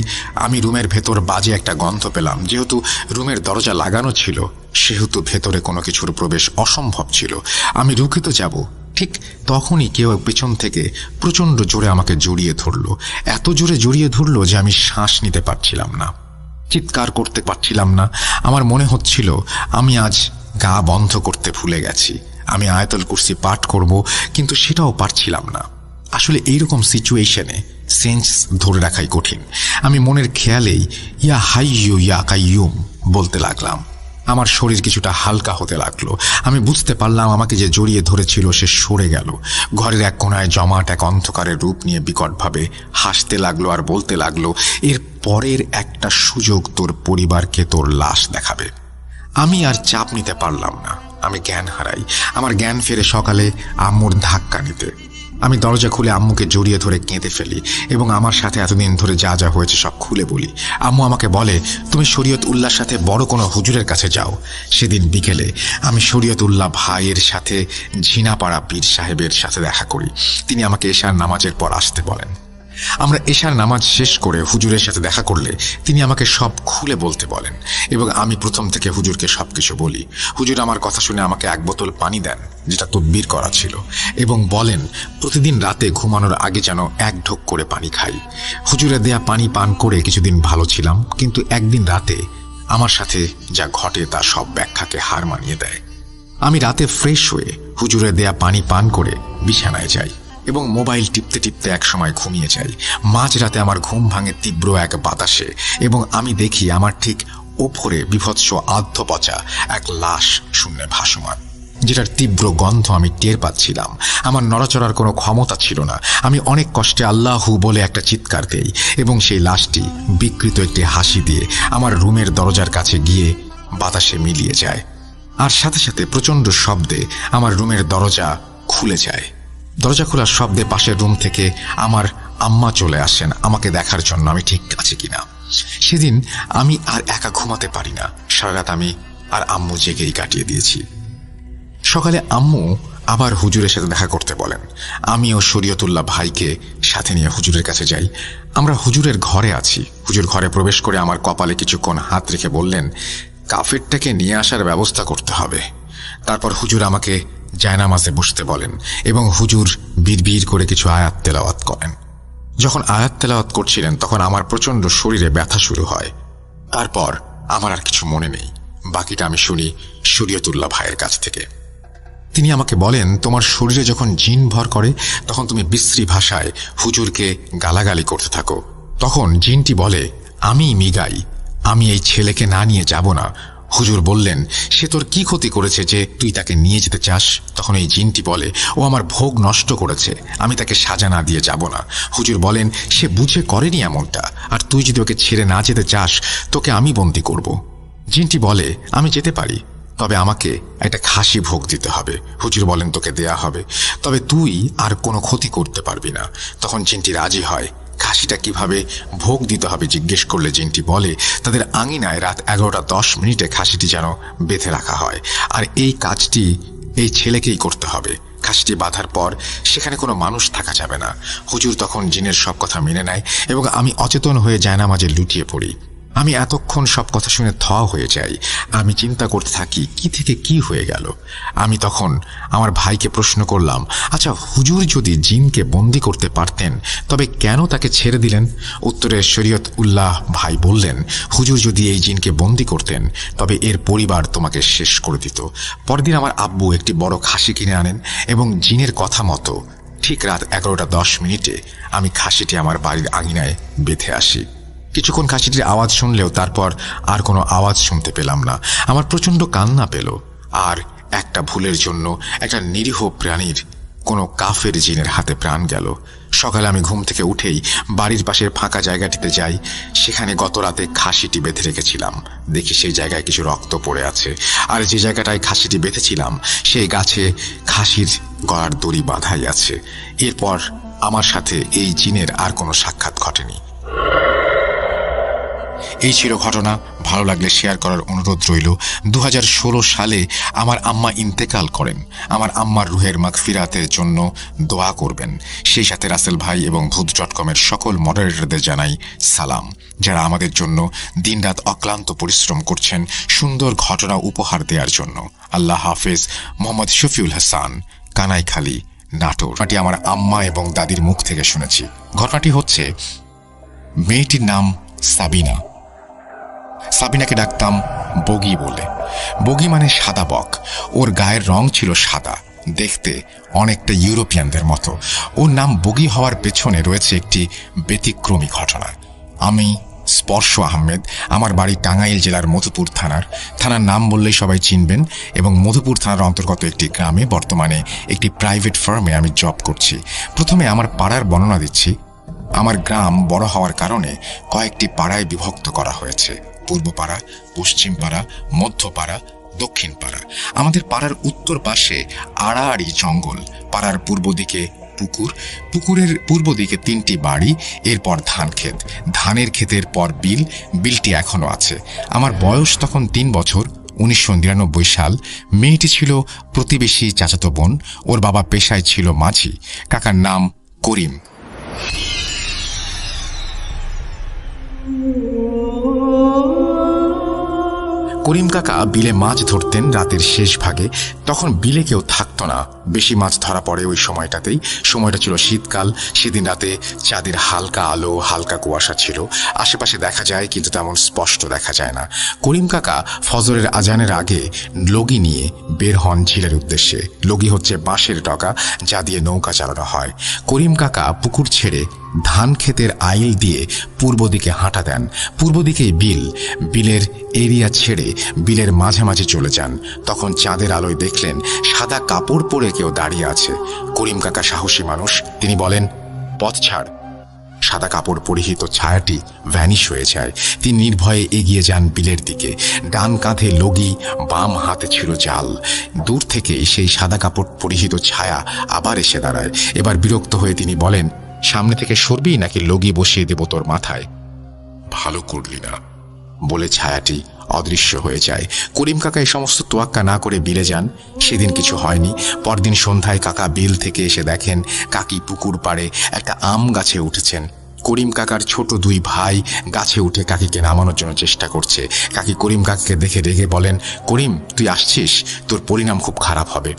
আমি রুমের ভেতর বাজে একটা গন্ধ পেলাম। যেহেতু রুমের দরজা লাগানো ছিল সেহেতু ভেতরে কোনো কিছুর প্রবেশ অসম্ভব ছিল। আমি রুখে তো যাব, ঠিক তখনই কেউ পেছন থেকে প্রচণ্ড জোরে আমাকে জড়িয়ে ধরল। এত জোরে জড়িয়ে ধরল যে আমি শ্বাস নিতে পারছিলাম না, চিৎকার করতে পারছিলাম না। আমার মনে হচ্ছিল আমি আজ গা বন্ধ করতে ভুলে গেছি। আমি আয়াতুল কুরসি পাঠ করব, কিন্তু সেটাও পারছিলাম না। আসলে এইরকম সিচুয়েশনে সেন্স ধরে রাখাই কঠিন। আমি মনের খেয়ালেই ইয়া হাইয়ু ইয়া কাইয়ুম বলতে লাগলাম। আমার শরীর কিছুটা হালকা হতে লাগলো। আমি বুঝতে পারলাম আমাকে যে জড়িয়ে ধরেছিল সে সরে গেল। ঘরের এক কোনায় জমাট এক অন্ধকারের রূপ নিয়ে বিকটভাবে হাসতে লাগলো আর বলতে লাগলো, এর পরের একটা সুযোগ তোর পরিবারকে তোর লাশ দেখাবে। আমি আর চাপ নিতে পারলাম না। আমি জ্ঞান হারাই। আমার জ্ঞান ফেরে সকালে আম্মুর ধাক্কা নিতে। আমি দরজা খুলে আম্মুকে জড়িয়ে ধরে কেঁদে ফেলি এবং আমার সাথে এতদিন ধরে যা যা হয়েছে সব খুলে বলি। আম্মু আমাকে বলে, তুমি শরীয়ত উল্লাহর সাথে বড় কোনো হুজুরের কাছে যাও। সেদিন বিকেলে আমি শরীয়ত উল্লাহ ভাইয়ের সাথে ঝিনাপাড়া পীর সাহেবের সাথে দেখা করি। তিনি আমাকে এশার নামাজের পর আসতে বলেন। আমরা এশার নামাজ শেষ করে হুজুরের সাথে দেখা করলে তিনি আমাকে সব খুলে বলতে বলেন এবং আমি প্রথম থেকে হুজুরকে সবকিছু বলি। হুজুর আমার কথা শুনে আমাকে 1 বোতল পানি দেন, যেটা তদবির করা ছিল, এবং বলেন প্রতিদিন রাতে ঘুমানোর আগে যেন 1 ঢোক করে পানি খাই। হুজুরের দেয়া পানি পান করে কিছুদিন ভালো ছিলাম, কিন্তু একদিন রাতে আমার সাথে যা ঘটে তা সব ব্যাখ্যাকে হার মানিয়ে দেয়। আমি রাতে ফ্রেশ হয়ে হুজুরের দেয়া পানি পান করে বিছানায় যাই এবং মোবাইল টিপতে টিপতে একসময় ঘুমিয়ে যাই। মাঝরাতে আমার ঘুম ভাঙে তীব্র এক বাতাসে এবং আমি দেখি আমার ঠিক ওপরে বিভৎস আর্ধপচা এক লাশ শূন্যে ভাসমান, যেটার তীব্র গন্ধ আমি টের পাচ্ছিলাম। আমার নড়াচড়ার কোনো ক্ষমতা ছিল না। আমি অনেক কষ্টে আল্লাহু বলে একটা চিৎকার দেই এবং সেই লাশটি বিকৃত একটি হাসি দিয়ে আমার রুমের দরজার কাছে গিয়ে বাতাসে মিলিয়ে যায়। আর সাথে সাথে প্রচণ্ড শব্দে আমার রুমের দরজা খুলে যায়। দরজা খোলার শব্দে পাশের রুম থেকে আমার আম্মা চলে আসেন আমাকে দেখার জন্য আমি ঠিক আছি কিনা। সেদিন আমি আর একা ঘুমাতে পারি না। সারা রাত আমি আর আম্মু জেগেই কাটিয়ে দিয়েছি। সকালে আম্মু আবার হুজুরের সাথে দেখা করতে বলেন। আমি ও শরীয়তুল্লাহ ভাইকে সাথে নিয়ে হুজুরের কাছে যাই। আমরা হুজুরের ঘরে আছি। হুজুর ঘরে প্রবেশ করে আমার কপালে কিছুক্ষণ হাত রেখে বললেন, কাফেরটাকে নিয়ে আসার ব্যবস্থা করতে হবে। তারপর হুজুর আমাকে জায়নামাজে বসতে বলেন এবং হুজুর বিড়বিড় করে কিছু আয়াত তেলাওয়াত করেন। যখন আয়াত তেলাওয়াত করছিলেন তখন আমার প্রচন্ড শরীরে ব্যথা শুরু হয়। তারপর আমার আর কিছু মনে নেই। বাকিটা আমি শুনি শরীয়তুল্লাহ ভাইয়ের কাছ থেকে। তিনি আমাকে বলেন, তোমার শরীরে যখন জিন ভর করে তখন তুমি বিশ্রী ভাষায় হুজুরকে গালাগালি করতে থাকো। তখন জিনটি বলে, আমি মিগাই, আমি এই ছেলেকে না নিয়ে যাব না। হুজুর বললেন, সে তোর কি ক্ষতি করেছে যে তুই তাকে নিয়ে যেতে চাস? তখন এই জিনটি বলে, ও আমার ভোগ নষ্ট করেছে, আমি তাকে সাজা না দিয়ে যাব না। হুজুর বলেন, সে বুঝে করেনি এমনটা, আর তুই যদি ওকে ছেড়ে না যেতে চাস তোকে আমি বন্দী করব। জিনটি বলে, আমি যেতে পারি, তবে আমাকে একটা খাসি ভোগ দিতে হবে। হুজুর বলেন, তোকে দেয়া হবে, তবে তুই আর কোনো ক্ষতি করতে পারবি না। তখন জিনটি রাজি হয়। খাসিটা কিভাবে ভোগ দিতে হবে জিজ্ঞেস করলে জিনটি বলে, তাদের আঙিনায় রাত 11:10 খাসিটি যেন বেঁধে রাখা হয়, আর এই কাজটি এই ছেলেকেই করতে হবে। খাসিটি বাঁধার পর সেখানে কোনো মানুষ থাকা যাবে না। হুজুর তখন জিনের সব কথা মেনে নেয় এবং আমি অচেতন হয়ে জায়নামাজে লুটিয়ে পড়ি। আমি এতক্ষণ সব কথা শুনে থ হয়ে যাই। আমি চিন্তা করতে থাকি কি থেকে কি হয়ে গেল। আমি তখন আমার ভাইকে প্রশ্ন করলাম, আচ্ছা হুজুর যদি জিনকে বন্দি করতে পারতেন তবে কেন তাকে ছেড়ে দিলেন? উত্তরে শরীয়ত উল্লাহ ভাই বললেন, হুজুর যদি এই জিনকে বন্দি করতেন তবে এর পরিবার তোমাকে শেষ করে দিত। পরদিন আমার আব্বু একটি বড় খাসি কিনে আনেন এবং জিনের কথা মতো ঠিক রাত 11:10 আমি খাসিটি আমার বাড়ির আঙিনায় বেঁধে আসি। কিছুক্ষণ খাসিটির আওয়াজ শুনলেও তারপর আর কোনো আওয়াজ শুনতে পেলাম না। আমার প্রচন্ড কান্না পেল। আর একটা ভুলের জন্য একটা নিরীহ প্রাণীর কোনো কাফের জিনের হাতে প্রাণ গেল। সকালে আমি ঘুম থেকে উঠেই বাড়ির পাশের ফাঁকা জায়গাটিতে যাই। সেখানে গত রাতে খাসিটি বেঁধে রেখেছিলাম। দেখি সেই জায়গায় কিছু রক্ত পড়ে আছে, আর যে জায়গাটায় খাসিটি বেঁধেছিলাম সেই গাছে খাসির গলার দড়ি বাঁধাই আছে। এরপর আমার সাথে এই জিনের আর কোনো সাক্ষাৎ ঘটেনি। এই ছিল ঘটনা। ভালো লাগলে শেয়ার করার অনুরোধ রইল। 2016 সালে আমার আম্মা ইন্তেকাল করেন। আমার আম্মার রুহের মাগফিরাতের জন্য দোয়া করবেন। সেই সাথে রাসেল ভাই এবং ভূত.com-এর সকল মডারেটরদের জানাই সালাম, যারা আমাদের জন্য দিনরাত অক্লান্ত পরিশ্রম করছেন সুন্দর ঘটনা উপহার দেওয়ার জন্য। আল্লাহ হাফেজ। মোহাম্মদ শফিউল হাসান, কানাইখালী, নাটোর। ঘটনাটি আমার আম্মা এবং দাদির মুখ থেকে শুনেছি। ঘটনাটি হচ্ছে, মেয়েটির নাম সাবিনা। সাবিনাকে ডাকতাম বগি বলে। বগি মানে সাদা বক। ওর গায়ের রং ছিল সাদা, দেখতে অনেকটা ইউরোপিয়ানদের মতো। ওর নাম বগি হওয়ার পেছনে রয়েছে একটি ব্যতিক্রমী ঘটনা। আমি স্পর্শ আহমেদ। আমার বাড়ি টাঙ্গাইল জেলার মধুপুর থানার নাম বললেই সবাই চিনবেন, এবং মধুপুর থানার অন্তর্গত একটি গ্রামে বর্তমানে একটি প্রাইভেট ফার্মে আমি জব করছি। প্রথমে আমার পাড়ার বর্ণনা দিচ্ছি। আমার গ্রাম বড় হওয়ার কারণে কয়েকটি পাড়ায় বিভক্ত করা হয়েছে: পূর্ব পাড়া, পশ্চিম পাড়া, মধ্য পাড়া, দক্ষিণ পাড়া। আমাদের পাড়ার উত্তর পাশে আড়াআড়ি জঙ্গল। পাড়ার পূর্ব দিকে পুকুর, পুকুরের পূর্ব দিকে 3টি বাড়ি, এরপর ধান ক্ষেত, ধানের ক্ষেতের পর বিল, বিলটি এখনো আছে। আমার বয়স তখন 3 বছর। 1999 সাল। মেয়েটি ছিল প্রতিবেশী চাচাতো বোন। ওর বাবা পেশায় ছিল মাঝি। কাকার নাম করিম। করিম কাকা বিলে মাছ ধরতেন রাতের শেষ ভাগে। তখন বিলে কেউ থাকতো না, বেশি মাছ ধরা পড়ে ওই সময়টাতেই। সময়টা ছিল শীতকাল। সেদিন রাতে চাঁদের হালকা আলো, হালকা কুয়াশা ছিল। আশেপাশে দেখা যায় কিন্তু তেমন স্পষ্ট দেখা যায় না। করিম কাকা ফজরের আজানের আগে লগি নিয়ে বের হন ঝিলের উদ্দেশ্যে। লগি হচ্ছে বাঁশের ডগা যা দিয়ে নৌকা চালানো হয়। করিম কাকা পুকুর ছেড়ে ধান ক্ষেতের আইল দিয়ে পূর্ব দিকে হাঁটা দেন। পূর্ব দিকেই বিল। বিলের এরিয়া ছেড়ে বিলের মাঝামাঝি চলে যান। তখন চাঁদের আলোয় দেখলেন সাদা কাপড় পরে কেউ দাঁড়িয়ে আছে। করিম কাকা সাহসী মানুষ, তিনি বলেন, পথ ছাড়। সাদা কাপড় পরিহিত ছায়াটি ভ্যানিশ হয়ে যায়। তিনি নির্ভয়ে এগিয়ে যান বিলের দিকে। ডান কাঁধে লগি, বাম হাতে ছিল জাল। দূর থেকে সেই সাদা কাপড় পরিহিত ছায়া আবার এসে দাঁড়ায়। এবার বিরক্ত হয়ে তিনি বলেন, সামনে থেকে সরবি নাকি লগি বসিয়ে দেব তোর মাথায়? ভালো করলি না বলে ছায়াটি অদৃশ্য হয়ে যায়। করিম কাকা এই সমস্ত তোয়াক্কা না করে বিলে যান। সেদিন কিছু হয়নি। পরদিন সন্ধ্যায় কাকা বিল থেকে এসে দেখেন কাকি পুকুর পাড়ে একটা আম গাছে উঠেছেন। করিম কাকার ছোট দুই ভাই গাছে উঠে কাকিকে নামানোর জন্য চেষ্টা করছে। কাকি করিম কাকাকে দেখে রেগে বলেন, করিম তুই আসছিস, তোর পরিণাম খুব খারাপ হবে।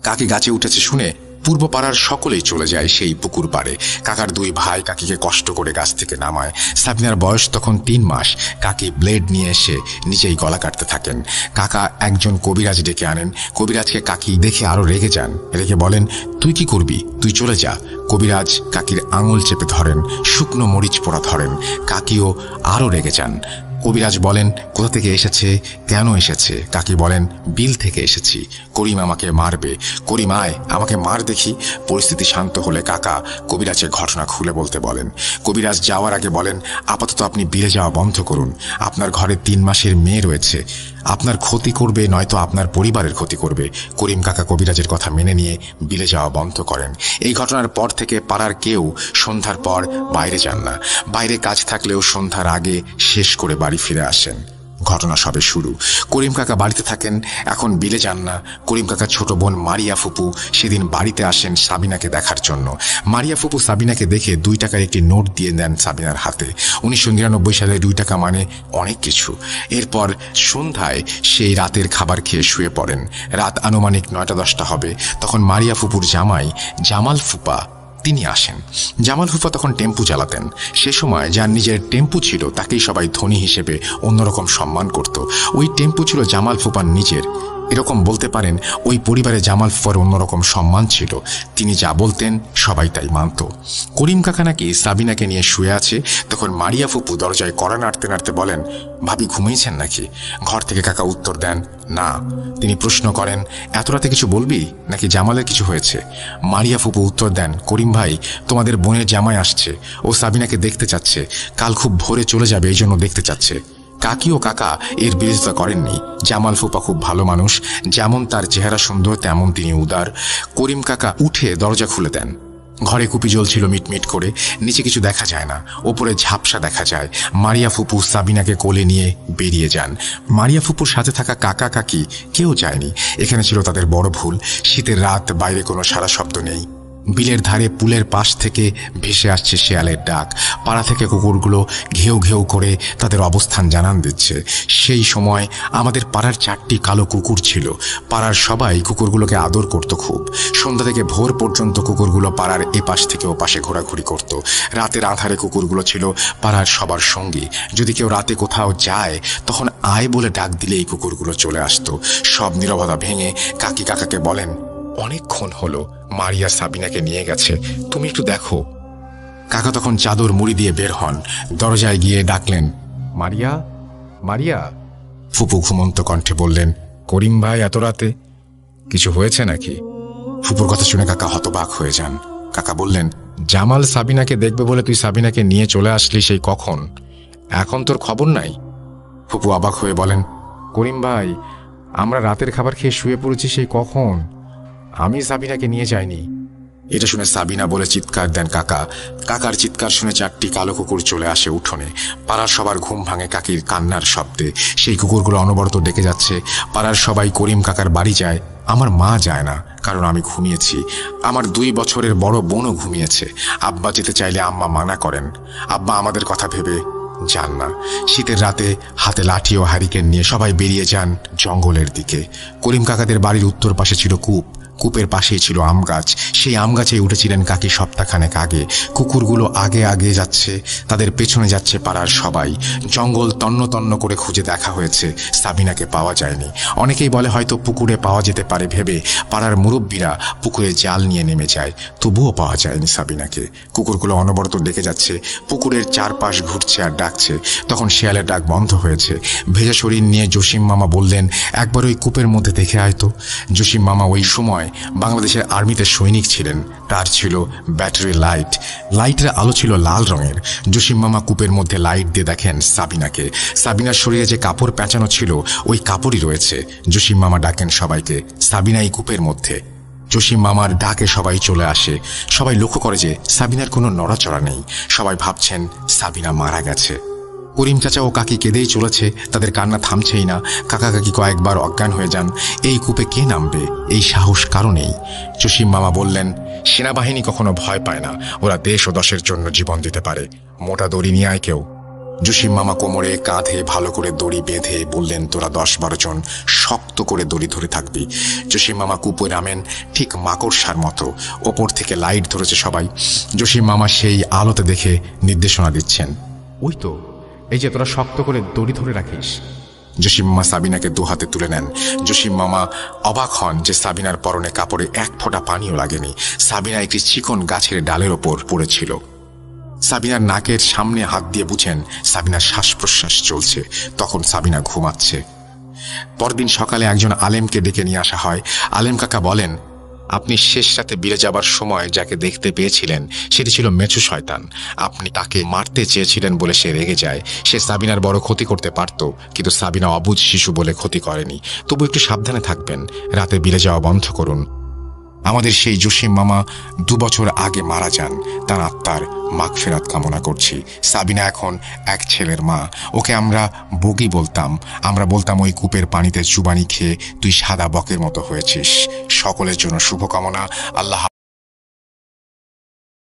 কাকি গাছে উঠেছে শুনে পূর্ব পাড়ার সকলেই চলে যায় সেই পুকুর পাড়ে। কাকার দুই ভাই কাকিকে কষ্ট করে গাছ থেকে নামায়। সাবিনার বয়স তখন 3 মাস। কাকি ব্লেড নিয়ে এসে নিজেই গলা কাটতে থাকেন। কাকা একজন কবিরাজ ডেকে আনেন। কবিরাজকে কাকি দেখে আরো রেগে যান। রেগে বলেন, তুই কি করবি, তুই চলে যা। কবিরাজ কাকির আঙুল চেপে ধরেন, শুকনো মরিচ পোড়া ধরেন। কাকিও আরো রেগে যান। কবিরাজ বলেন, কোথা থেকে এসেছে, কেন এসেছে? কাকি বলেন, বিল থেকে এসেছি, করিম আমাকে মারবে। করিম আয়, আমাকে মার দেখি। পরিস্থিতি শান্ত হলে কাকা কবিরাজের ঘটনা খুলে বলতে বলেন। কবিরাজ যাওয়ার আগে বলেন, আপাতত আপনি বিলে যাওয়া বন্ধ করুন। আপনার ঘরে 3 মাসের মেয়ে রয়েছে, আপনার ক্ষতি করবে, নয়তো আপনার পরিবারের ক্ষতি করবে। করিম কাকা কবিরাজের কথা মেনে নিয়ে বিলে যাওয়া বন্ধ করেন। এই ঘটনার পর থেকে পাড়ার কেউ সন্ধ্যার পর বাইরে যান না। বাইরে কাজ থাকলেও সন্ধ্যার আগে শেষ করে বাড়ি ফিরে আসেন। ঘটনা সবে শুরু। করিম কাকা বাড়িতে থাকেন, এখন বিলে যান না। করিম কাকার ছোট বোন মারিয়া ফুপু সেদিন বাড়িতে আসেন সাবিনাকে দেখার জন্য। মারিয়া ফুপু সাবিনাকে দেখে 2 টাকার একটি নোট দিয়ে দেন সাবিনার হাতে। 1999 সালে 2 টাকা মানে অনেক কিছু। এরপর সন্ধ্যায় সেই রাতের খাবার খেয়ে শুয়ে পড়েন। রাত আনুমানিক 9টা-10টা হবে। তখন মারিয়া ফুপুর জামাই জামাল ফুপা তিনি আসেন। জামাল ফুপা তখন টেম্পু চালাতেন। সে সময় যার নিজের টেম্পু ছিল তাকেই সবাই ধনী হিসেবে অন্যরকম সম্মান করত। ওই টেম্পু ছিল জামাল ফুপার নিজের। এরকম বলতে পারেন ওই পরিবারে জামাল ফুপার অন্যরকম সম্মান ছিল। তিনি যা বলতেন সবাই তাই মানত। করিম কাকা নাকি সাবিনাকে নিয়ে শুয়ে আছে। তখন মারিয়া ফুপু দরজায় কড়া নাড়তে নাড়তে বলেন, ভাবি ঘুমিয়েছেন নাকি? ঘর থেকে কাকা উত্তর দেন, না। তিনি প্রশ্ন করেন, এত রাতে কিছু বলবি নাকি জামালের কিছু হয়েছে? মারিয়া ফুপু উত্তর দেন, করিম ভাই, তোমাদের বোনের জামাই আসছে, ও সাবিনাকে দেখতে চাচ্ছে, কাল খুব ভোরে চলে যাবে, এই জন্য দেখতে চাচ্ছে। কাকি ও কাকা এর বিরোধিতা করেননি। জামাল ফুপা খুব ভালো মানুষ, যেমন তার চেহারা সুন্দর তেমন তিনি উদার। করিম কাকা উঠে দরজা খুলে দেন। ঘরে কুপি জ্বলছিল মিটমিট করে, নিচে কিছু দেখা যায় না, ওপরে ঝাপসা দেখা যায়। মারিয়া ফুপু সাবিনাকে কোলে নিয়ে বেরিয়ে যান। মারিয়া ফুপুর সাথে থাকা কাকা কাকি কেউ যায়নি। এখানে ছিল তাদের বড় ভুল। শীতের রাত, বাইরে কোনো সারা শব্দ নেই। বিলের ধারে পুলের পাশ থেকে ভেসে আসছে শেয়ালের ডাক। পাড়া থেকে কুকুরগুলো ঘেউ ঘেউ করে তাদের অবস্থান জানান দিচ্ছে। সেই সময় আমাদের পাড়ার 4টি কালো কুকুর ছিল। পাড়ার সবাই কুকুরগুলোকে আদর করত খুব। সন্ধ্যা থেকে ভোর পর্যন্ত কুকুরগুলো পাড়ার এপাশ থেকে ওপাশে ঘোরাঘুরি করত। রাতের আঁধারে কুকুরগুলো ছিল পাড়ার সবার সঙ্গী। যদি কেউ রাতে কোথাও যায় তখন আয় বলে ডাক দিলে এই কুকুরগুলো চলে আসতো। সব নীরবতা ভেঙে কাকি কাকাকে বলেন, অনেকক্ষণ হলো, মারিয়া সাবিনাকে নিয়ে গেছে, তুমি একটু দেখো। কাকা তখন চাদর মুড়ি দিয়ে বের হন। দরজায় গিয়ে ডাকলেন, মারিয়া, মারিয়া। ফুপু ঘুমন্ত কণ্ঠে বললেন, করিম ভাই এত রাতে কিছু হয়েছে নাকি? ফুপুর কথা শুনে কাকা হতবাক হয়ে যান। কাকা বললেন, জামাল সাবিনাকে দেখবে বলে তুই সাবিনাকে নিয়ে চলে আসলি সেই কখন, এখন তোর খবর নাই? ফুপু অবাক হয়ে বলেন, করিম ভাই, আমরা রাতের খাবার খেয়ে শুয়ে পড়েছি সেই কখন, আমি সাবিনাকে নিয়ে যাইনি। এটা শুনে সাবিনা বলে চিৎকার দেন কাকা। কাকার চিৎকার শুনে 4টি কালো কুকুর চলে আসে উঠোনে। পাড়ার সবার ঘুম ভাঙে কাকির কান্নার শব্দে। সেই কুকুরগুলো অনবরত ডেকে যাচ্ছে। পাড়ার সবাই করিম কাকার বাড়ি যায়। আমার মা যায় না, কারণ আমি ঘুমিয়েছি। আমার 2 বছরের বড় বোনও ঘুমিয়েছে। আব্বা যেতে চাইলে আম্মা মানা করেন। আব্বা আমাদের কথা ভেবে যান না। শীতের রাতে হাতে লাঠি ও হারিকেন নিয়ে সবাই বেরিয়ে যান জঙ্গলের দিকে। করিম কাকাদের বাড়ির উত্তর পাশে ছিল কূপ। কূপের পাশেই ছিল আম গাছ। সেই আম গাছে উঠেছিলেন কাকি সপ্তাহখানেক আগে। কুকুরগুলো আগে আগে যাচ্ছে, তাদের পেছনে যাচ্ছে পাড়ার সবাই। জঙ্গল তন্ন তন্ন করে খুঁজে দেখা হয়েছে, সাবিনাকে পাওয়া যায়নি। অনেকেই বলে হয়তো পুকুরে পাওয়া যেতে পারে ভেবে পাড়ার মুরব্বীরা পুকুরে জাল নিয়ে নেমে যায়, তবুও পাওয়া যায়নি সাবিনাকে। কুকুরগুলো অনবরত ডেকে যাচ্ছে, পুকুরের চারপাশ ঘুরছে আর ডাকছে। তখন শেয়ালের ডাক বন্ধ হয়েছে। ভেজা শরীর নিয়ে জসিম মামা বললেন, একবার ওই কূপের মধ্যে দেখে আয় তো। জসিম মামা ওই সময় বাংলাদেশের আর্মিতে সৈনিক ছিলেন। তার ছিল ব্যাটারি লাইট। লাইটের আলো ছিল লাল রঙের। জসিম মামা কূপের মধ্যে লাইট দিয়ে দেখেন সাবিনাকে। সাবিনার শরীরে যে কাপড় পেঁচানো ছিল ওই কাপড়ই রয়েছে। জসিম মামা ডাকেন সবাইকে, সাবিনা এই কূপের মধ্যে। জসিম মামার ডাকে সবাই চলে আসে। সবাই লক্ষ্য করে যে সাবিনার কোনো নড়াচড়া নেই। সবাই ভাবছেন সাবিনা মারা গেছে। করিম চাচা ও কাকি কেঁদেই চলেছে, তাদের কান্না থামছেই না। কাকা কাকি কয়েকবার অজ্ঞান হয়ে যান। এই কূপে কে নামবে? এই সাহস কারণেই। জসিম মামা বললেন, সেনাবাহিনী কখনো ভয় পায় না, ওরা দেশ ও দশের জন্য জীবন দিতে পারে। মোটা দড়ি নিয়ে আয় কেউ। জসিম মামা কোমরে কাঁধে ভালো করে দড়ি বেঁধে বললেন, তোরা 10-12 জন শক্ত করে দড়ি ধরে থাকবি। জসিম মামা কূপে নামেন ঠিক মাকড়সার মতো। ওপর থেকে লাইট ধরেছে সবাই। জসিম মামা সেই আলোতে দেখে নির্দেশনা দিচ্ছেন, ওই তো, এই যে তোরা শক্ত করে দড়ি ধরে রাখিস। জসিম মামা সাবিনাকে 2 হাতে তুলে নেন। জসিম মামা অবাক হন যে সাবিনার পরনে কাপড়ে 1 ফোঁটা পানিও লাগেনি। সাবিনা একটি চিকন গাছের ডালের ওপর পড়েছিল। সাবিনার নাকের সামনে হাত দিয়ে বুঝেন সাবিনার শ্বাস প্রশ্বাস চলছে। তখন সাবিনা ঘুমাচ্ছে। পরদিন সকালে একজন আলেমকে ডেকে নিয়ে আসা হয়। আলেম কাকা বলেন, আপনি শেষ রাতে বিলে যাবার সময় যাকে দেখতে পেয়েছিলেন সেটি ছিল মেছু শয়তান। আপনি তাকে মারতে চেয়েছিলেন বলে সে রেগে যায়। সে সাবিনার বড় ক্ষতি করতে পারত, কিন্তু সাবিনা অবুঝ শিশু বলে ক্ষতি করেনি। তবু একটু সাবধানে থাকবেন, রাতে বিলে যাওয়া বন্ধ করুন। আমাদের সেই জসিম মামা 2 বছর আগে মারা যান। তার আত্মার মাগফিরাত কামনা করছি। সাবিনা এখন এক ছেলের মা। ওকে আমরা বগি বলতাম। আমরা বলতাম, ওই কূপের পানিতে চুবানি খেয়ে তুই সাদা বকের মতো হয়েছিস। সকলের জন্য শুভকামনা। আল্লাহ।